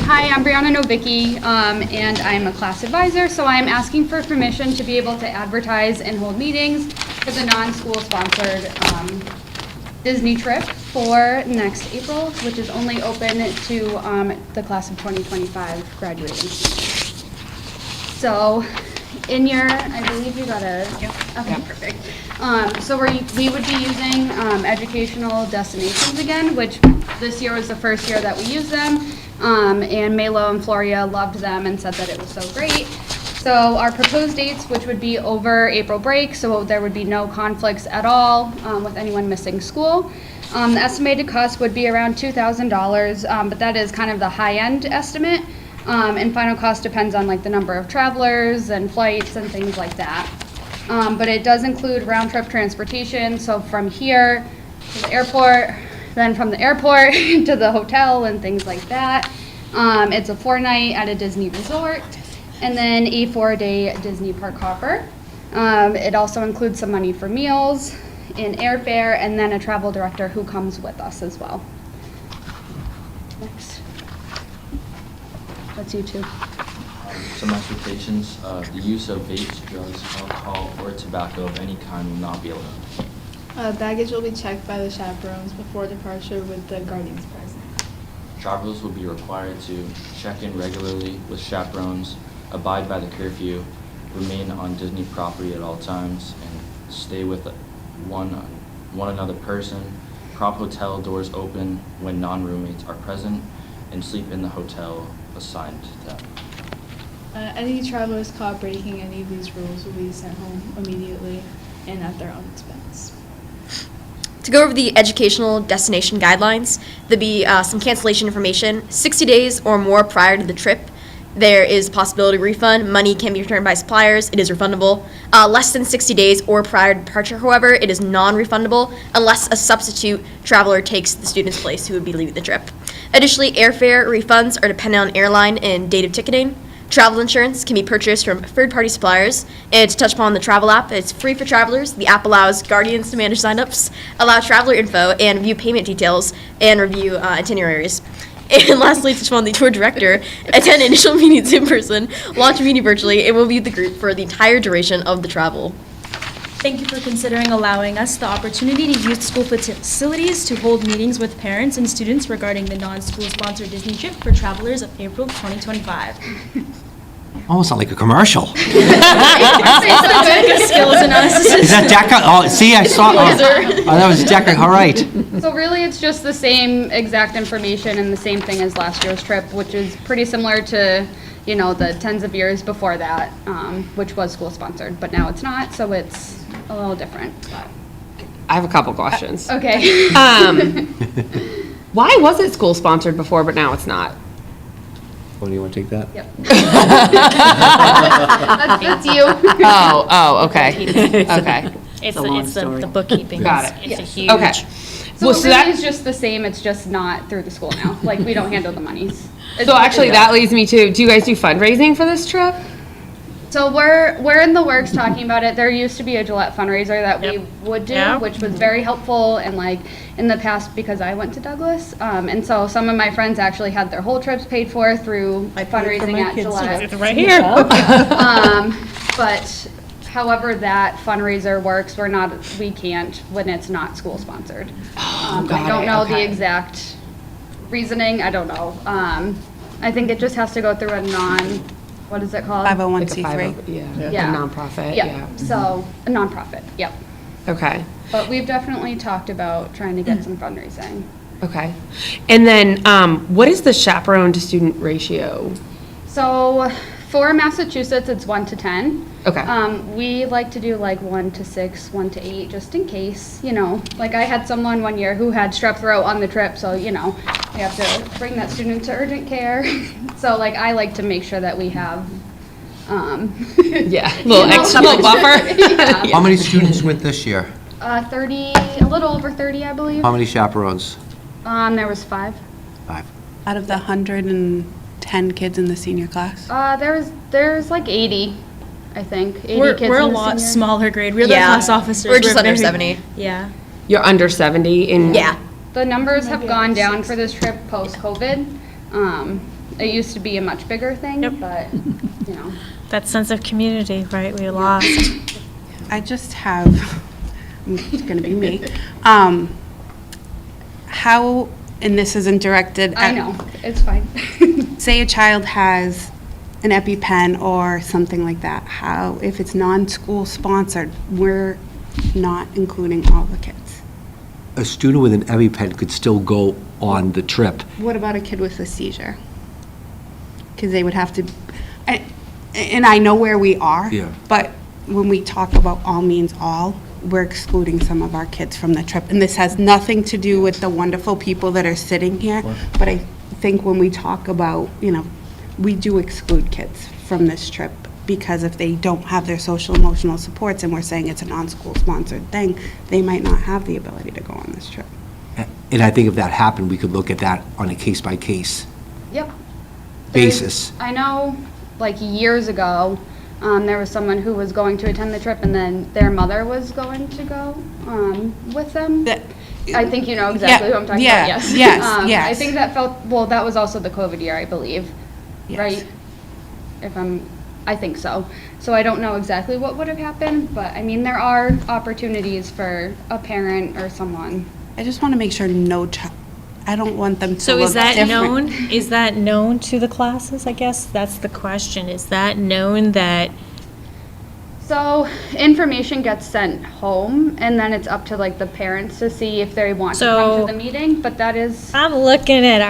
Hi, I'm Brianna Novicki, and I'm a class advisor, so I'm asking for permission to be able to advertise and hold meetings for the non-school sponsored Disney trip for next April, which is only open to the class of 2025 graduating. So in your, I believe you got a, okay, perfect. So we would be using educational destinations again, which this year was the first year that we used them. And Melo and Floria loved them and said that it was so great. So our proposed dates, which would be over April break, so there would be no conflicts at all with anyone missing school. The estimated cost would be around $2,000, but that is kind of the high-end estimate. And final cost depends on like the number of travelers and flights and things like that. But it does include round-trip transportation, so from here to the airport, then from the airport to the hotel and things like that. It's a 4-night at a Disney resort, and then a 4-day Disney park hopper. It also includes some money for meals, and airfare, and then a travel director who comes with us as well. Next. That's you two. Some expectations, the use of vapes, drugs, alcohol, or tobacco of any kind will not be allowed. Baggage will be checked by the chaperones before departure with the guardians present. Travelers will be required to check in regularly with chaperones, abide by the curfew, remain on Disney property at all times, and stay with one another person. Prop hotel doors open when non-roommates are present, and sleep in the hotel assigned to them. Any travelers caught breaking any of these rules will be sent home immediately and at their own expense. To go over the educational destination guidelines, there'll be some cancellation information. 60 days or more prior to the trip, there is possibility of refund. Money can be returned by suppliers. It is refundable. Less than 60 days or prior to departure, however, it is non-refundable unless a substitute traveler takes the student's place who would be leaving the trip. Additionally, airfare refunds are dependent on airline and date of ticketing. Travel insurance can be purchased from third-party suppliers. And to touch upon the travel app, it's free for travelers. The app allows guardians to manage signups, allow traveler info, and view payment details, and review itineraries. And lastly, to touch upon the tour director, attend initial meetings in person, launch a meeting virtually, and will be with the group for the entire duration of the travel. Thank you for considering allowing us the opportunity to use school facilities to hold meetings with parents and students regarding the non-school sponsored Disney trip for travelers of April 2025. Almost sound like a commercial. Skills analysis. Is that DECA? Oh, see, I saw, that was DECA, all right. So really, it's just the same exact information and the same thing as last year's trip, which is pretty similar to, you know, the tens of years before that, which was school-sponsored, but now it's not, so it's a little different. But. I have a couple questions. Okay. Why was it school-sponsored before, but now it's not? Oh, do you want to take that? Yep. That's you. Oh, okay. Okay. It's the bookkeeping. Got it. It's a huge. Okay. So Well, it so really that- is just the same, it's just not through the school now. Like, we don't handle the monies. It's- So actually, that leads me to, do you guys do fundraising for this trip? So we're in the works talking about it. There used to be a Gillette fundraiser that we would do, Yeah. which was very helpful and like in the past because I went to Douglas. And so some of my friends actually had their whole trips paid for through fundraising my at kids' Gillette. It's right here. But however that fundraiser works, we can't when it's not school sponsored. I don't know the exact reasoning. I don't know. I think it just has to go through a what is it called? 501c3. Yeah, a nonprofit, yeah. So, a nonprofit, yep. Okay, But we've definitely talked about trying to get some fundraising. okay. And then, what is the chaperone to student ratio? So, for Massachusetts, it's 1 to 10. Okay. We like to do like 1 to 6, 1 to 8, just in case, you know. Like I had someone one year who had strep throat on the trip, so, you know, we have to bring that student to urgent care. So like I like to make sure that we have, Yeah, little extra, little buffer. Yeah. How many students went this year? 30, a little over 30, I believe. How many chaperones? There was 5. 5. Out of the 110 kids in the senior class? There's like 80, I think. 80 We're kids a in the lot senior. smaller grade. We're the Yeah. class officers. We're just under very- 70. Yeah. You're under 70 in? Yeah. The numbers have gone down for this trip post-COVID. It used to be a much bigger thing, but, you know. That sense of community, right, we lost. I just have, it's going to be me. How, and this isn't directed at. I know, it's fine. Say a child has an EpiPen or something like that, how, if it's non-school sponsored, we're not including all the kids? A student with an EpiPen could still go on the trip. What about a kid with a seizure? Because they would have to, and I know where we are. Yeah. But when we talk about all means all, we're excluding some of our kids from the trip. And this has nothing to do with the wonderful people that are sitting here. But I think when we talk about, you know, we do exclude kids from this trip because if they don't have their social emotional supports and we're saying it's a non-school sponsored thing, they might not have the ability to go on this trip. And I think if that happened, we could look at that on a case-by-case Yep. basis. I know, like, years ago, there was someone who was going to attend the trip, and then their mother was going to go with them. I think you know exactly who I'm talking about, yes. Yes, I yes. think that well, that was also the COVID year, I believe, right? I think so. So I don't know exactly what would have happened, but, I mean, there are opportunities for a parent or someone. I just want to make sure I don't want them to So look is that different. known, is that known to the classes, I guess? That's the question. Is that known that, So information gets sent home, and then it's up to like the parents to see if they want to come So- to the meeting, but that is, I'm looking at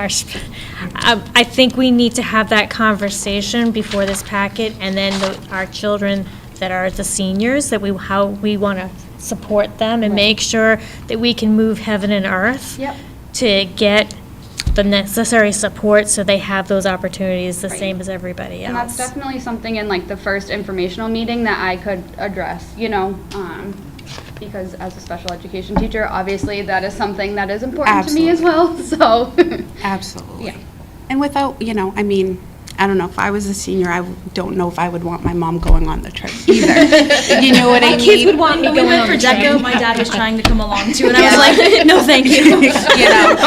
I think we need to have that conversation before this packet, and then our children that are the seniors, how we want to support them and make sure that we can move heaven and earth Yep. to get the necessary support so they have those opportunities the same as everybody and that's else. definitely something in like the first informational meeting that I could address, you know, because as a special education teacher, obviously that is something that is important to me as well, so. Absolutely. And without, you know, I mean, I don't know, if I was a senior, I don't know if I would want my mom going on the trip either. You know what I mean? My kids would want me going on for DECA. My dad was trying to come along too, and I was like, no, thank you. You know?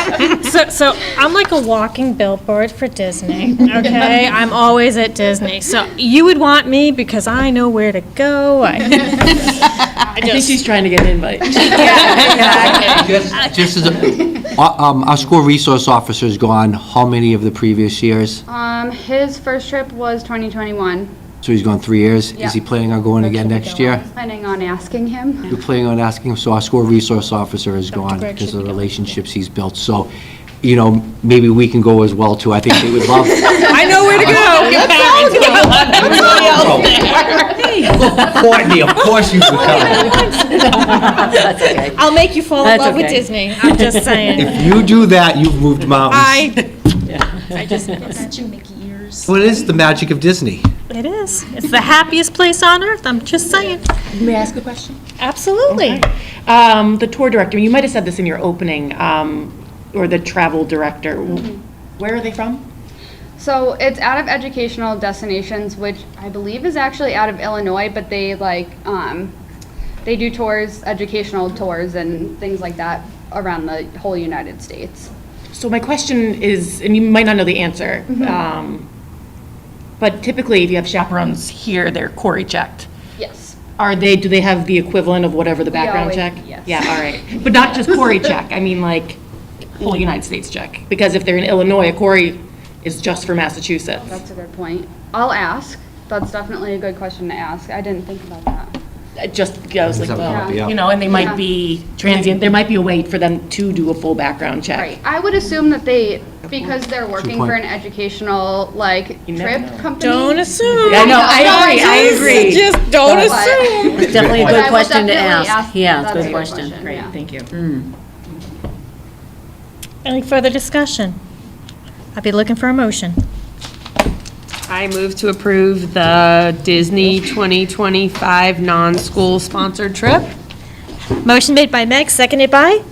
So I'm like a walking billboard for Disney, okay? I'm always at Disney. So you would want me because I know where to go. I think she's trying to get an invite. Just as our school resource officer's gone how many of the previous years? His first trip was 2021. So he's gone 3 years? Yeah. Is he planning on going again next year? Planning on asking him. You're planning on asking him, so our school resource officer is gone Greg because should of the be going. relationships he's built. So, you know, maybe we can go as well too. I think they would love. I know where to go. Courtney, of course you would come. That's okay. I'll make you fall in That's love with okay. Disney. I'm just saying. If you do that, you've moved mountains. I just Got you Mickey ears. Well, it is the magic of Disney. It is. It's the happiest place on earth, I'm just saying. May I ask a question? Absolutely. The tour director, you might have said this in your opening, or the travel director. Where are they from? So it's out of Educational Destinations, which I believe is actually out of Illinois, but they they do tours, educational tours and things like that around the whole United States. So my question is, and you might not know the answer, but typically if you have chaperones here, they're Corey checked. Yes. Do they have the equivalent of whatever the background always- check? yes. Yeah, all right. But not just Corey check, I mean like whole United States check. Because if they're in Illinois, a Corey is just for Massachusetts. That's a good point. I'll ask. That's definitely a good question to ask. I didn't think about that. I was like, well, Yeah. you know, and they might Yeah. be transient, there might be a wait for them to do a full background check. Right. I would assume that because they're working for an educational, trip company. Don't assume. I know, I agree. Just don't But- assume. It's definitely a But I good will question to definitely ask. Yeah, it's a That's good question. Great, yeah. thank you. Any further discussion? I'll be looking for a motion. I move to approve the Disney 2025 non-school sponsored trip. Motion made by Meg, seconded by?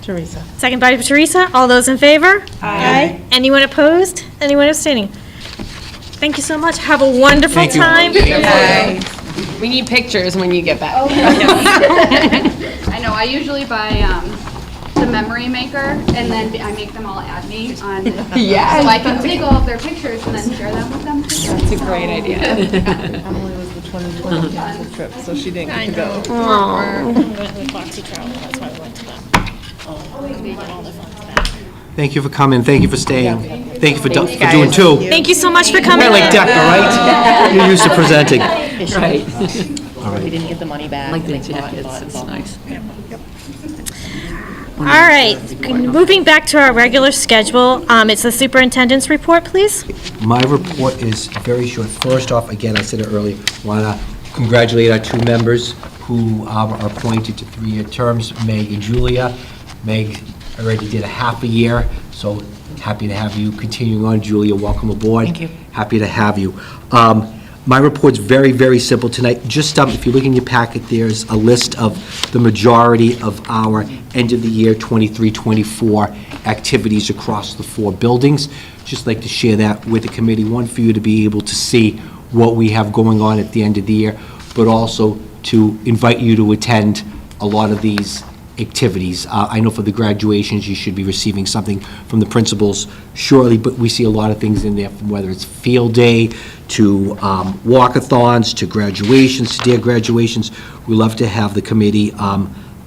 Teresa. Second by Teresa. All those in favor? Aye. Anyone opposed? Anyone abstaining? Thank you so much. Have a wonderful Thank you. time. Aye. We need pictures when you get back. I know. I usually buy the Memory Maker, and then I make them all add me on. Yes. So I can take all of their pictures and then share them with them. That's a great idea. Emily was the 2020 canceled trip, so she didn't get to go. We went with Foxy Travel, that's why we went to them. Thank you for coming, thank you for staying, thank you for doing two. Thank you so much for coming. Kind of like Decker, right? You're used to presenting. Right. We didn't get the money back. Like the They bought- jackets, bought- it's bought. nice. All right, moving back to our regular schedule, it's the superintendent's report, please. My report is very short. First off, again, I said it earlier, want to congratulate our two members who are appointed to 3-year terms, Meg and Julia. Meg already did a half a year, so happy to have you continuing on. Julia, welcome aboard. Thank you. Happy to have you. My report's very, very simple tonight. Just, if you look in your packet, there's a list of the majority of our end-of-the-year 23-24 activities across the 4 buildings. Just like to share that with the committee. One, for you to be able to see what we have going on at the end of the year, but also to invite you to attend a lot of these activities. I know for the graduations, you should be receiving something from the principals shortly, but we see a lot of things in there, from whether it's field day to walkathons, to graduations, to their graduations. We love to have the committee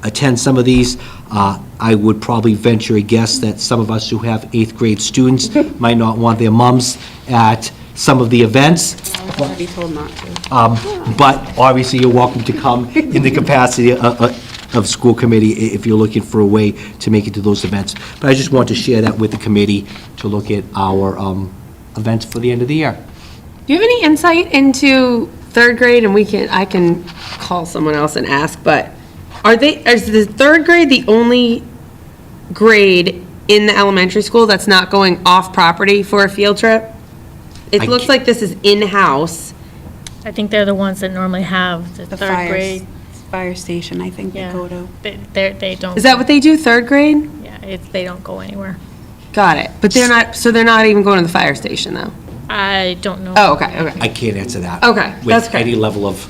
attend some of these. I would probably venture a guess that some of us who have 8th grade students might not want their mums at some of the events. I was already told not to. But obviously, you're welcome to come in the capacity of school committee if you're looking for a way to make it to those events. But I just want to share that with the committee to look at our events for the end of the year. Do you have any insight into 3rd grade? And I can call someone else and ask, but is the 3rd grade the only grade in the elementary school that's not going off property for a field trip? It looks like this is in-house. I think they're the ones that normally have the The 3rd grade. fire station, I think they go to. They don't. Is that what they do, 3rd grade? Yeah, they don't go anywhere. Got it. But they're not even going to the fire station, though? I don't know. Oh, okay, okay. I can't answer that. Okay, that's With great. any level of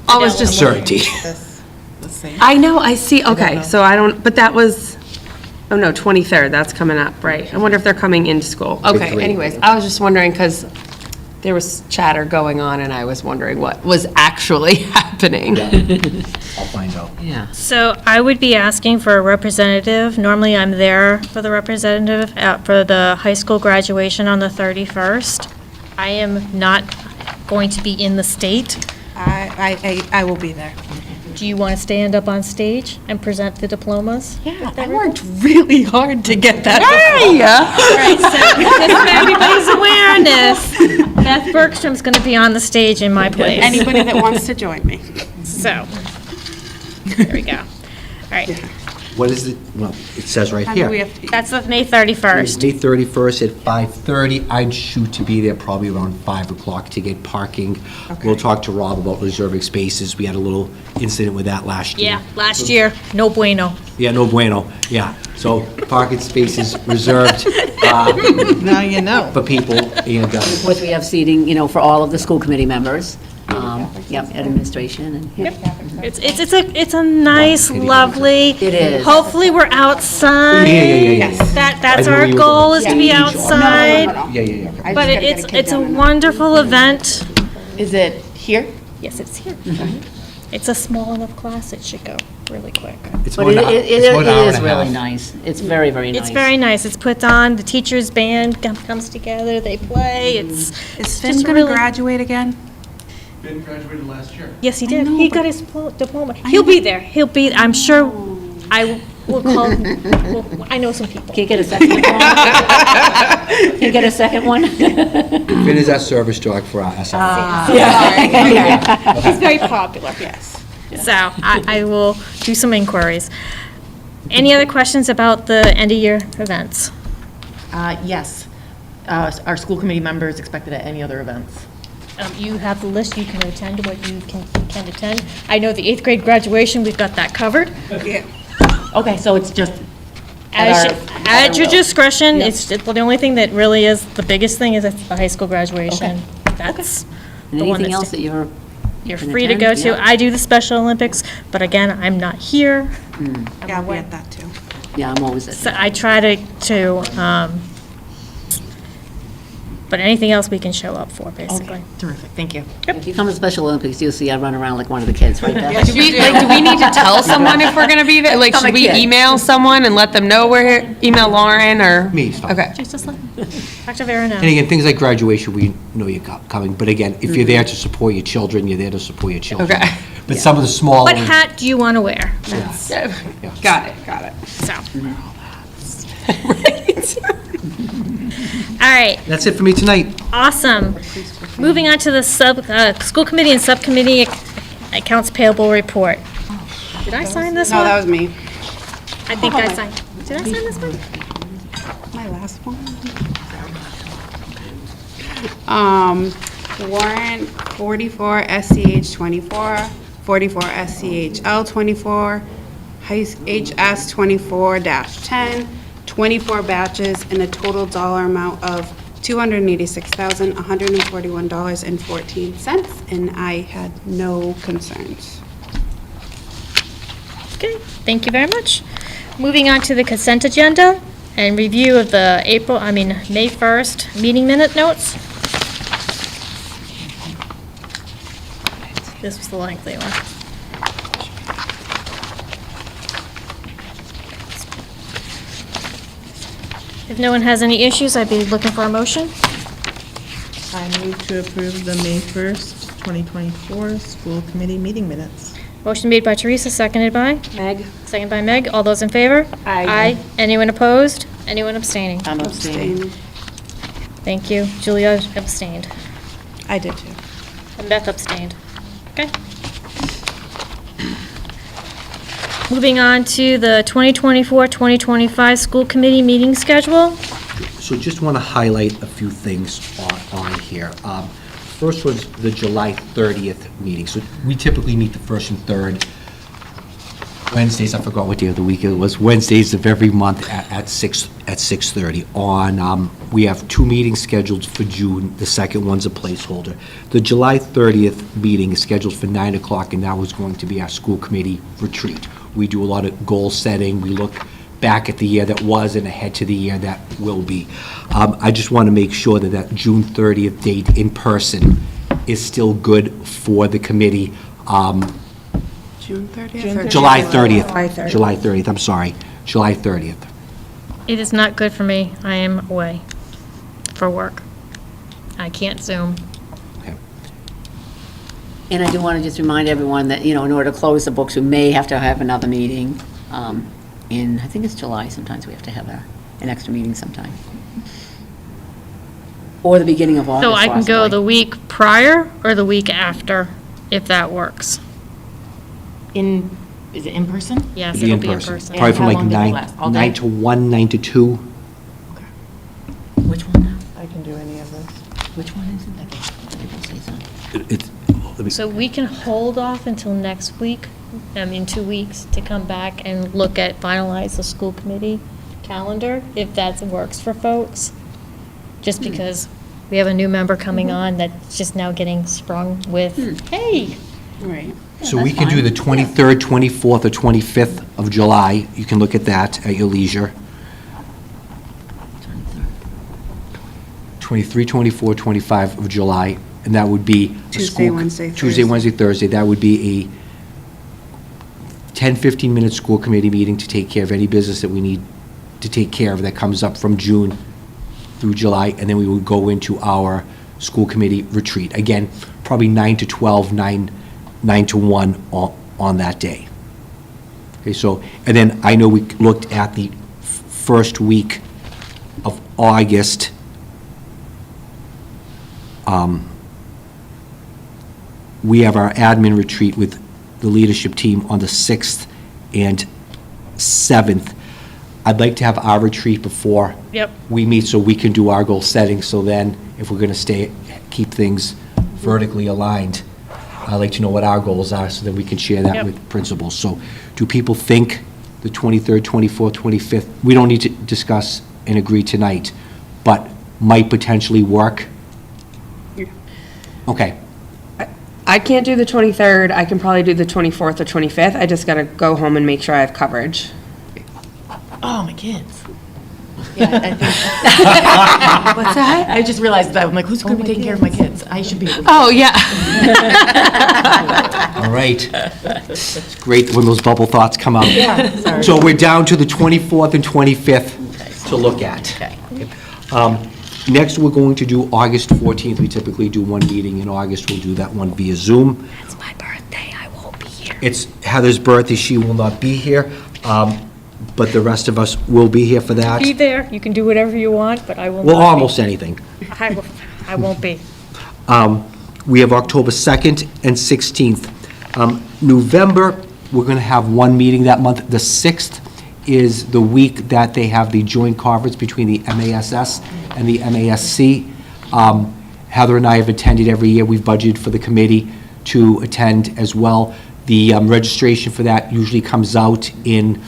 I was just certainty. I know, I see, okay, so but that was, oh no, 23rd, that's coming up, right? I wonder if they're coming into school. Okay, grade. anyways, I was just wondering, because there was chatter going on, and I was wondering what was actually happening. I'll find out. Yeah. So I would be asking for a representative. Normally, I'm there for the representative for the high school graduation on the 31st. I am not going to be in the state. I will be there. Do you want to stand up on stage and present the diplomas? Yeah, I worked really hard to get that. All right, so just for everybody's awareness, Beth Bergstrom's going to be on the stage in my place. Anybody that wants to join me. So, there we go. All right. What is it? Well, it says right Time do here. we have to- That's the May 31st. May 31st at 5:30. I'd shoot to be there probably around 5 o'clock to get parking. We'll talk to Rob about reserving spaces. We had a little incident with that last year. Yeah, last year, no bueno. Yeah, no bueno, yeah. So parking spaces reserved Now you know. for people, and Of course, we have seating, for all of the school committee members. Yep, administration and. It's a nice, lovely. It is. Hopefully, we're outside. Yeah. That's I knew our you were goal, gonna is to be say outside. Yeah. But it's a wonderful event. Is it here? Yes, it's here. It's a small enough class, it should go really quick. It's But about an hour- it it's about an hour is and a really half. nice. It's very, very nice. It's very nice. It's put on, the teacher's band comes together, they play, it's Is Finn just gonna really- graduate again? Ben graduated last year. Yes, he I did. know, He but- got his diploma. He'll be there. I'm sure, I will call, I know some people. Can you get a second one? Can you get a second one? Finn is our service dog for our SRO. He's very popular. Yes. So I will do some inquiries. Any other questions about the end-of-year events? Yes. Are school committee members expected at any other events? You have the list, you can attend what you can attend. I know the 8th grade graduation, we've got that covered. Okay, so it's just At your discretion, it's, the only thing that really is, the biggest thing is the high school graduation. That's And the one anything that's. else that you're can Free to go attend? to. Yeah. I do the Special Olympics, but again, I'm not here. Yeah, we had that too. Yeah, I'm always at. So I try but anything else we can show up for, basically. terrific, thank you. If you come to Special Olympics, you'll see I run around like one of the kids, right, Beth? Do we need to tell someone if we're gonna be there? Like, Become a should we kid. email someone and let them know we're here? Email Lauren or? Me, stop. Okay. Just let talk to Vera now. And again, things like graduation, we know you're coming, but again, if you're there to support your children, you're there to support your children. Okay. But some of the small. What hat do you want to wear? Got it. So. All right, That's it for me tonight. awesome. Moving on to the school committee and subcommittee accounts payable report. Did I sign this one? No, that was me. I think I signed. Did I sign this one? My last one. Warrant 44 SCH 24, 44 SCHL 24, HS 24-10, 24 batches, and a total dollar amount of $286,141.14, and I had no concerns. Okay, thank you very much. Moving on to the consent agenda and review of the May 1st meeting minute notes. This was the lengthy one. If no one has any issues, I'd be looking for a motion. I move to approve the May 1st, 2024 school committee meeting minutes. Motion made by Teresa, seconded by? Meg? Seconded by Meg. All those in favor? Aye. Anyone opposed? Anyone abstaining? I'm abstaining. Thank you. Julia abstained. I did too. And Beth abstained. Okay. Moving on to the 2024-2025 school committee meeting schedule. So just want to highlight a few things on here. First was the July 30th meeting. So we typically meet the first and third Wednesdays. I forgot what day of the week it was. Wednesdays of every month at 6:30. We have two meetings scheduled for June. The second one's a placeholder. The July 30th meeting is scheduled for 9 o'clock, and that was going to be our school committee retreat. We do a lot of goal setting. We look back at the year that was and ahead to the year that will be. I just want to make sure that that June 30th date in person is still good for the committee. June 30th? July 30th. July 30th, I'm sorry. July 30th. It is not good for me. I am away for work. I can't Zoom. And I do want to just remind everyone that, in order to close the books, we may have to have another meeting in, I think it's July, sometimes we have to have an extra meeting sometime. Or the beginning of August, So I can go possibly. the week prior or the week after, if that works. In Is it in person? Yes, It'll be in person. Probably from like 9 to 1, 9 to 2. Which one now? I can do any of this. Which one is it? So we can hold off until next week, 2 weeks, to come back and look at, finalize the school committee calendar, if that works for folks. Just because we have a new member coming on that's just now getting sprung with, hey. Right. So we can do the 23rd, 24th, or 25th of July. You can look at that at your leisure. 23, 24, 25 of July, and that would be a Tuesday, school- Wednesday, Tuesday, Thursday. Wednesday, Thursday. That would be a 10, 15-minute school committee meeting to take care of any business that we need to take care of that comes up from June through July, and then we would go into our school committee retreat. Again, probably 9 to 12, 9 to 1 on that day. Okay, so, and then I know we looked at the first week of August. We have our admin retreat with the leadership team on the 6th and 7th. I'd like to have our retreat before Yep. we meet so we can do our goal setting. So then, if we're going to keep things vertically aligned, I'd like to know what our goals are so that we can share that Yep. with principals. So do people think the 23rd, 24th, 25th, we don't need to discuss and agree tonight, but might potentially work? Okay. I can't do the 23rd. I can probably do the 24th or 25th. I just got to go home and make sure I have coverage. Oh, my kids. What's that? I just realized that. I'm like, who's going to be taking care of my kids? I should be. Oh, yeah. All right. It's great when those bubble thoughts come out. Yeah, sorry. So we're down to the 24th and 25th to look at. Okay. Next, we're going to do August 14th. We typically do one meeting in August. We'll do that one via Zoom. It's my birthday, I won't be here. It's Heather's birthday. She will not be here, but the rest of us will be here for that. Be there, you can do whatever you want, but I will not Well, be. almost anything. I won't be. We have October 2nd and 16th. November, we're going to have one meeting that month. The 6th is the week that they have the joint conference between the MASS and the MASC. Heather and I have attended every year. We've budgeted for the committee to attend as well. The registration for that usually comes out in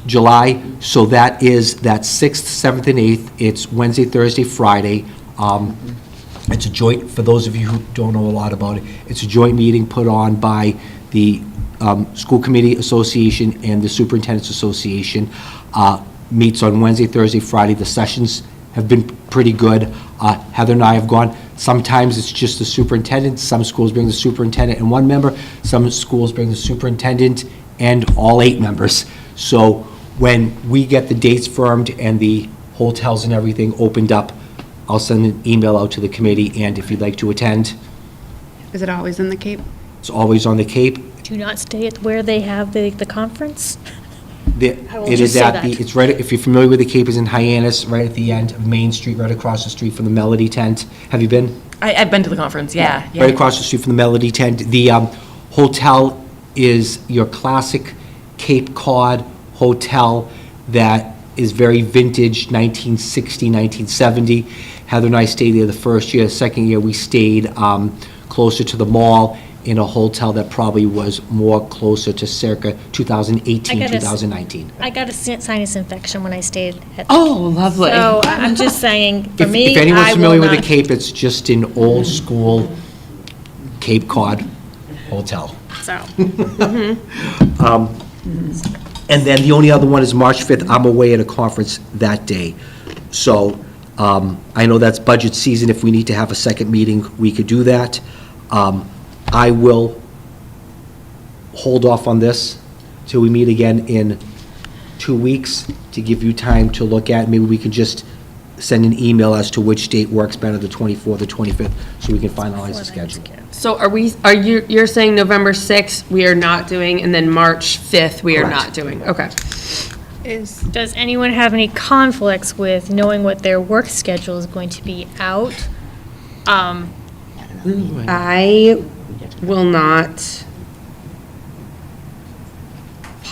July, so that is that 6th, 7th, and 8th. It's Wednesday, Thursday, Friday. It's a joint, for those of you who don't know a lot about it, it's a joint meeting put on by the School Committee Association and the Superintendent's Association. Meets on Wednesday, Thursday, Friday. The sessions have been pretty good. Heather and I have gone. Sometimes it's just the superintendent. Some schools bring the superintendent and one member. Some schools bring the superintendent and all 8 members. So when we get the dates firmed and the hotels and everything opened up, I'll send an email out to the committee, and if you'd like to attend, Is it always in the Cape? it's always on the Cape. Do not stay at where they have the conference. I will It just is say at that. it's right, if you're familiar with the Cape, is in Hyannis, right at the end of Main Street, right across the street from the Melody Tent. Have you been? I've been to the conference, yeah. Right across the street from the Melody Tent. The hotel is your classic Cape Cod hotel that is very vintage, 1960, 1970. Heather and I stayed there the first year. The second year, we stayed closer to the mall in a hotel that probably was more closer to circa 2018, 2019. I got a sinus infection when I stayed at. Oh, lovely. So I'm just saying, for me, If anyone's I will familiar with the not. Cape, it's just an old school Cape Cod hotel. So. And then the only other one is March 5th. I'm away at a conference that day. So I know that's budget season. If we need to have a second meeting, we could do that. I will hold off on this till we meet again in 2 weeks to give you time to look at. Maybe we can just send an email as to which date works better, the 24th or 25th, so we can finalize the schedule. So you're saying November 6th we are not doing, and then March 5th we are not doing? Okay. Does anyone have any conflicts with knowing what their work schedule is going to be out? I will not.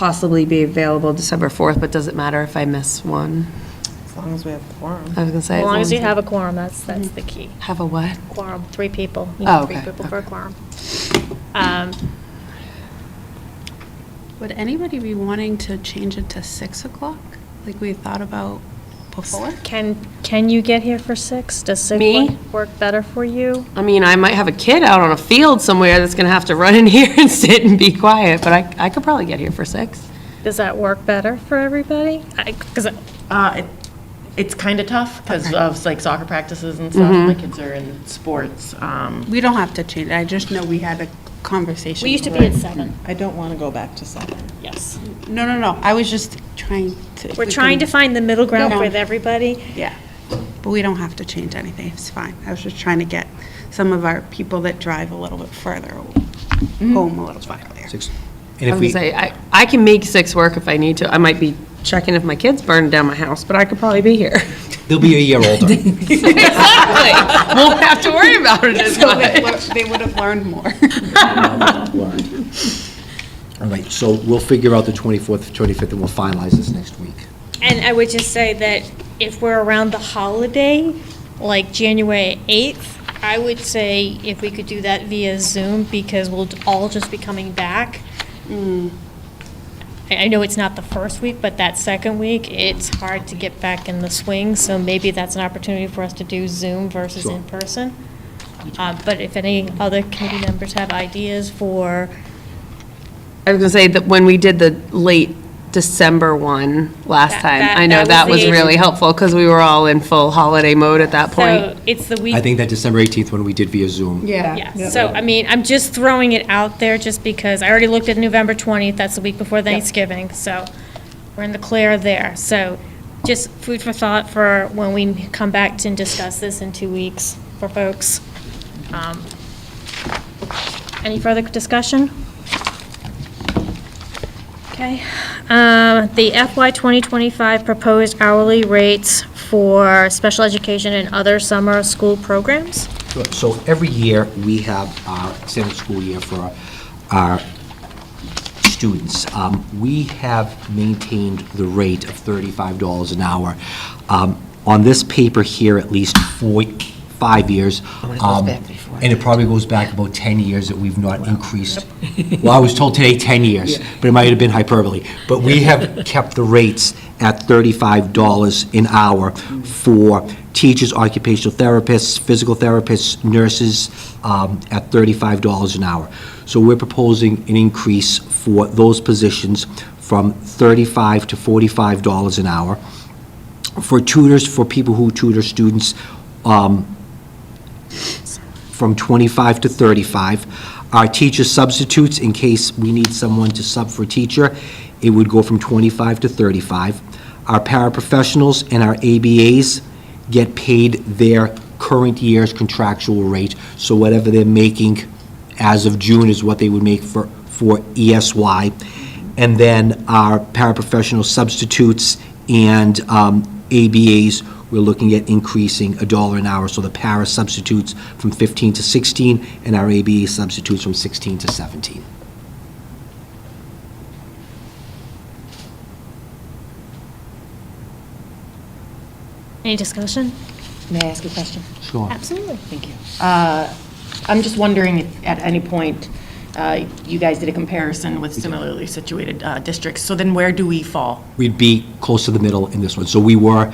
possibly be available December 4th, but does it matter if I miss one? As long as we have quorum. I was gonna say. As long as you have a quorum, that's the key. Have a what? Quorum, 3 people. You Oh, need 3 okay, people for a quorum. Would anybody be wanting to change it to 6 o'clock, like we thought about before? Can you get here for 6? Does 6 Me? work better for you? I mean, I might have a kid out on a field somewhere that's gonna have to run in here and sit and be quiet, but I could probably get here for 6. Does that work better for everybody? Because It's kind of tough because of like soccer practices and stuff. Mhm. My kids are in sports. We don't have to change it, I just know we had a conversation. we used to be at 7. I don't want to go back to 7. Yes. No, I was just trying to. We're trying to find the middle ground Yeah. with everybody. Yeah, but we don't have to change anything, it's fine. I was just trying to get some of our people that drive a little bit further home a little bit earlier. 6. I And if was we, gonna say, I can make 6 work if I need to. I might be checking if my kid's burning down my house, but I could probably be here. they'll be a year older. Exactly. Won't have to worry about it as much. They would have learned more. All right, so we'll figure out the 24th, 25th, and we'll finalize this next week. And I would just say that if we're around the holiday, like January 8th, I would say if we could do that via Zoom, because we'll all just be coming back. I know it's not the first week, but that second week, it's hard to get back in the swing, so maybe that's an opportunity for us to do Zoom versus Sure. in person. But if any other committee members have ideas for, I was gonna say that when we did the late December one last time, I know that was really helpful because we were all in full holiday mode at that so point. it's the week. I think that December 18th when we did via Zoom. Yeah, so, I mean, I'm just throwing it out there just because I already looked at November 20th, that's the week before Thanksgiving, so we're in the clear there. So just food for thought for when we come back to discuss this in 2 weeks for folks. Any further discussion? Okay. The FY 2025 proposed hourly rates for special education and other summer school programs. So every year, we have our extended school year for our students. We have maintained the rate of $35 an hour. On this paper here, at least 5 years. And it probably goes back about 10 years that we've not increased. Well, I was told today 10 years, but it might have been hyperbole. But we have kept the rates at $35 an hour for teachers, occupational therapists, physical therapists, nurses, at $35 an hour. So we're proposing an increase for those positions from $35 to $45 an hour. For tutors, for people who tutor students, from 25 to 35. Our teacher substitutes, in case we need someone to sub for a teacher, it would go from 25 to 35. Our paraprofessionals and our ABAs get paid their current year's contractual rate, so whatever they're making as of June is what they would make for ESY. And then our paraprofessional substitutes and ABAs, we're looking at increasing $1 an hour, so the para substitutes from 15 to 16, and our ABA substitutes from 16 to 17. Any discussion? May I ask a question? Sure. Absolutely. Thank you. I'm just wondering if at any point you guys did a comparison with similarly situated districts. So then where do we fall? We'd be close to the middle in this one. So we were,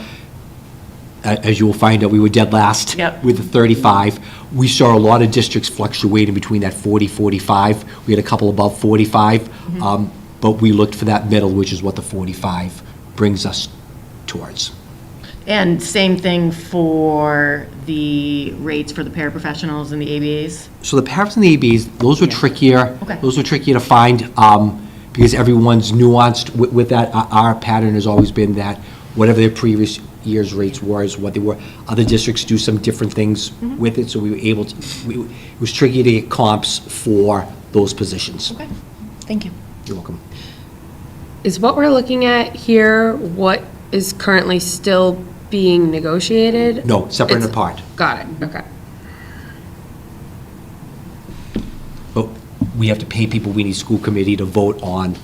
as you will find out, we were dead last with the 35. We saw a lot of districts fluctuating between that 40, 45. We had a couple above 45, but we looked for that middle, which is what the 45 brings us towards. And same thing for the rates for the paraprofessionals and the ABAs? So the paras and the ABs, those were trickier. Okay. Those were trickier to find because everyone's nuanced with that. Our pattern has always been that whatever their previous year's rates were is what they were. Other districts do some different things with it, so we were able to, it was tricky to get comps for those positions. Okay, thank you. You're welcome. Is what we're looking at here what is currently still being negotiated? No, separate and It's- apart. Got it, okay. But we have to pay people, we need school committee to vote on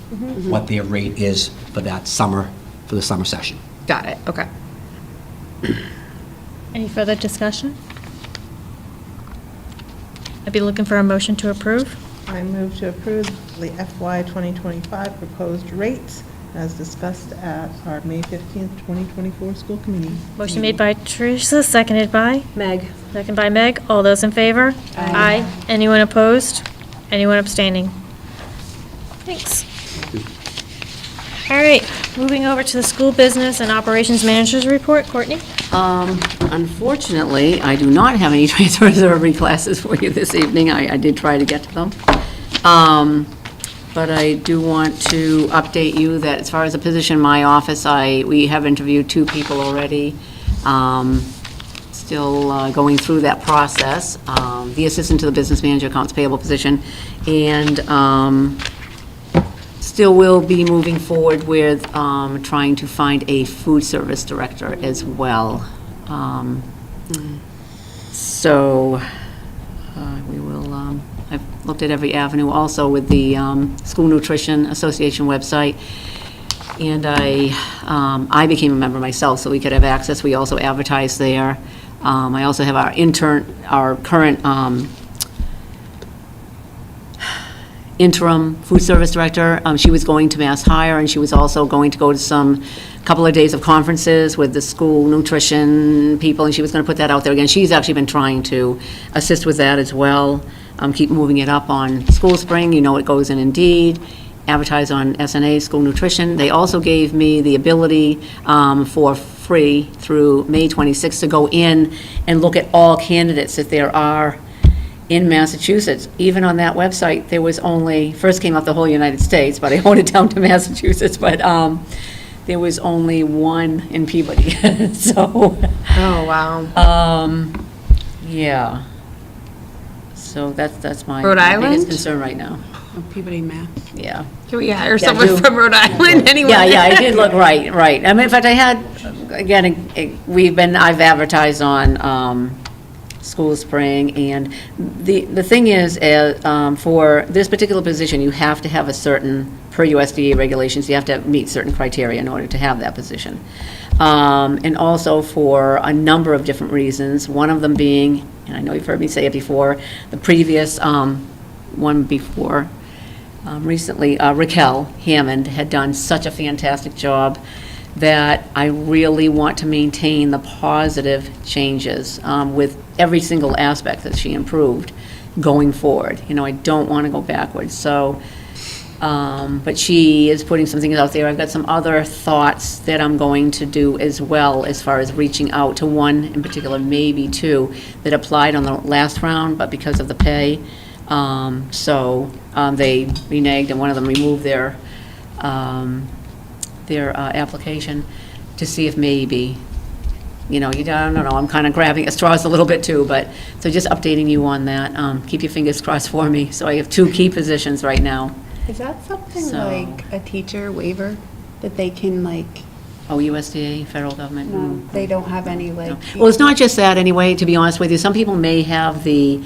what their rate is for that summer, for the summer session. Got it, okay. Any further discussion? I'd be looking for a motion to approve. I move to approve the FY 2025 proposed rates as discussed at our May 15th, 2024 school committee. Motion made by Teresa, seconded by? Meg. Second by Meg. All those in favor? Aye. Anyone opposed? Anyone abstaining? Thanks. All right, moving over to the school business and operations managers report. Courtney? Unfortunately, I do not have any transfers or reclasses for you this evening. I did try to get to them. But I do want to update you that as far as the position in my office, we have interviewed 2 people already. Still going through that process. The assistant to the business manager accounts payable position, and still will be moving forward with trying to find a food service director as well. So we will, I've looked at every avenue also with the School Nutrition Association website. And I became a member myself so we could have access. We also advertise there. I also have our current interim food service director. She was going to Mass Hire, and she was also going to go to couple of days of conferences with the school nutrition people, and she was going to put that out there again. She's actually been trying to assist with that as well. Keep moving it up on School Spring. You know, it goes in Indeed. Advertise on SNA, School Nutrition. They also gave me the ability for free through May 26th to go in and look at all candidates that there are in Massachusetts. Even on that website, there was first came up the whole United States, but I honed it down to Massachusetts, but there was only 1 in Peabody, so. Oh, wow. Yeah. So that's my Rhode Island? biggest concern right now. Oh, Peabody, Mass. Yeah. Can we hire someone from Rhode Island anyway? Yeah, I did look, right. I mean, in fact, I had, again, I've advertised on School Spring, and the thing is, for this particular position, you have to have a certain, per USDA regulations, you have to meet certain criteria in order to have that position. And also for a number of different reasons, one of them being, and I know you've heard me say it before, the previous one before, recently, Raquel Hammond had done such a fantastic job that I really want to maintain the positive changes with every single aspect that she improved going forward. You know, I don't want to go backwards. So, but she is putting some things out there. I've got some other thoughts that I'm going to do as well, as far as reaching out to one in particular, maybe 2, that applied on the last round, but because of the pay, they reneged, and one of them removed their application to see if maybe, I don't know, I'm kind of grabbing at straws a little bit too, but, so just updating you on that. Keep your fingers crossed for me. So I have 2 key positions right now. Is that something So- like a teacher waiver that they can Oh, USDA, federal government? no, they don't have any Well, it's not just that anyway, to be honest with you. Some people may have the,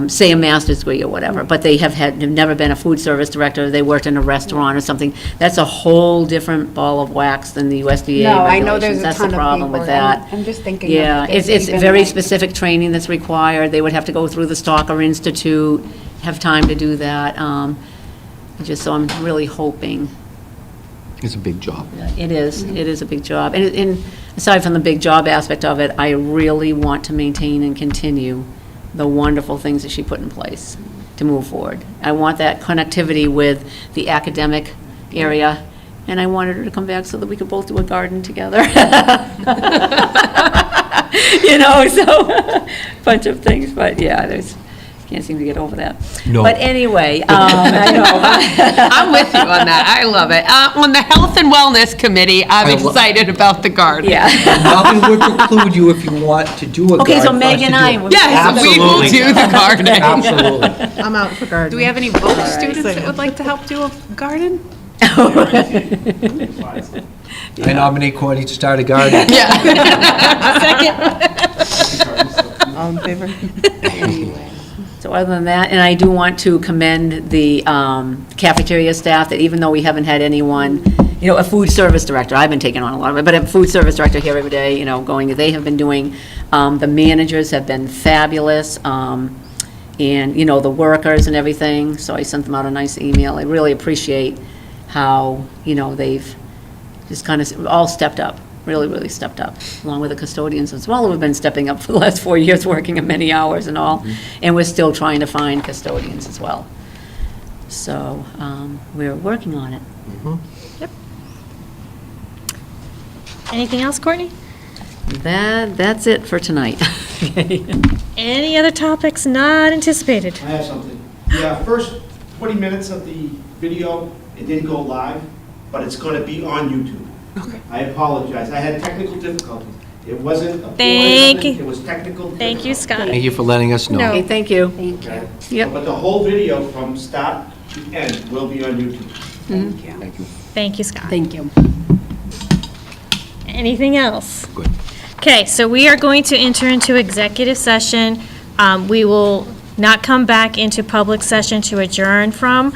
say, a master's degree or whatever, but they have never been a food service director, they worked in a restaurant or something. That's a whole different ball of wax than the USDA No, I know there's regulations. a That's ton the of problem with paperwork. that. I'm just thinking. Yeah, of if it's even, very like- specific training that's required. They would have to go through the Stalker Institute, have time to do that. So I'm really hoping. It's a big job. It is a big job. And aside from the big job aspect of it, I really want to maintain and continue the wonderful things that she put in place to move forward. I want that connectivity with the academic area, and I wanted her to come back so that we could both do a garden together. So, bunch of things, but yeah, can't seem to get over that. No. But anyway, I know. I'm with you on that. I love it. On the Health and Wellness Committee, I'm excited about the garden. Yeah. Nothing would preclude you if you want to do a garden. Okay, so for us Meg to and do I it. will- Yes, we will Absolutely. do the gardening. Absolutely. I'm out for gardening. Do we have any vote students that would like to help do a garden? I nominate Courtney to start a garden. All in favor? So So other than that, and I do want to commend the cafeteria staff, that even though we haven't had anyone, you know, a food service director, I've been taking on a lot of it, but a food service director here every day, you know, going, they have been doing, the managers have been fabulous, and, you know, the workers and everything, so I sent them out a nice email. I really appreciate how, you know, they've just kind of all stepped up, really, really stepped up, along with the custodians as well, who have been stepping up for the last 4 years, working many hours and all, and we're still trying to find custodians as well. So, we're working on it. Yep. Anything else, Courtney? That's it for tonight. Any other topics not anticipated? I have something. Yeah, first 20 minutes of the video, it didn't go live, but it's going to be on YouTube. Okay. I apologize. I had technical difficulties. It wasn't a Thank you. It was technical. Thank you, Scott. Thank you for letting us know. No. Okay, thank you. Okay. Yep. But the whole video from start to end will be on YouTube. Thank you. Thank you. Thank you, Scott. Thank you. Anything else? Good. Okay, so we are going to enter into executive session. We will not come back into public session to adjourn from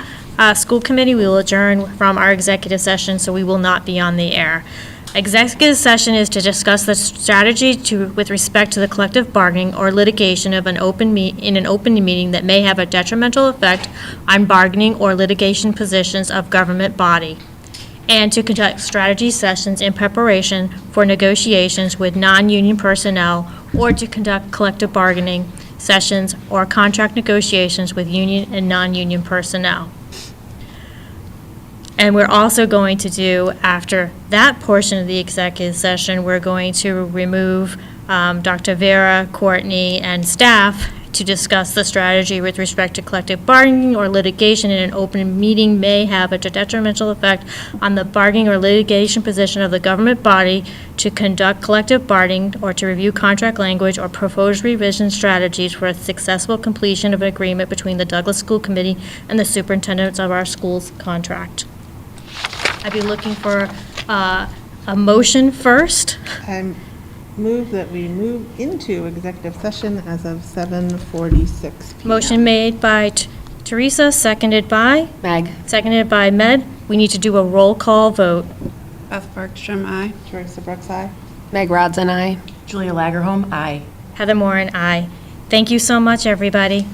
school committee. We will adjourn from our executive session, so we will not be on the air. Executive session is to discuss the strategy with respect to the collective bargaining or litigation of in an open meeting that may have a detrimental effect on bargaining or litigation positions of government body, and to conduct strategy sessions in preparation for negotiations with non-union personnel, or to conduct collective bargaining sessions or contract negotiations with union and non-union personnel. And we're also going to do, after that portion of the executive session, we're going to remove Dr. Vera, Courtney, and staff to discuss the strategy with respect to collective bargaining or litigation in an open meeting may have a detrimental effect on the bargaining or litigation position of the government body, to conduct collective bargaining or to review contract language or propose revision strategies for a successful completion of an agreement between the Douglas School Committee and the superintendents of our school's contract. I'd be looking for a motion first. I move that we move into executive session as of 7:46 p.m. Motion made by Teresa, seconded by? Meg. Seconded by Med. We need to do a roll call vote. Beth Bergstrom, aye. Teresa Brooks, aye. Meg Rodzen, aye. Julia Lagerholm, aye. Heather Moore, and aye. Thank you so much, everybody.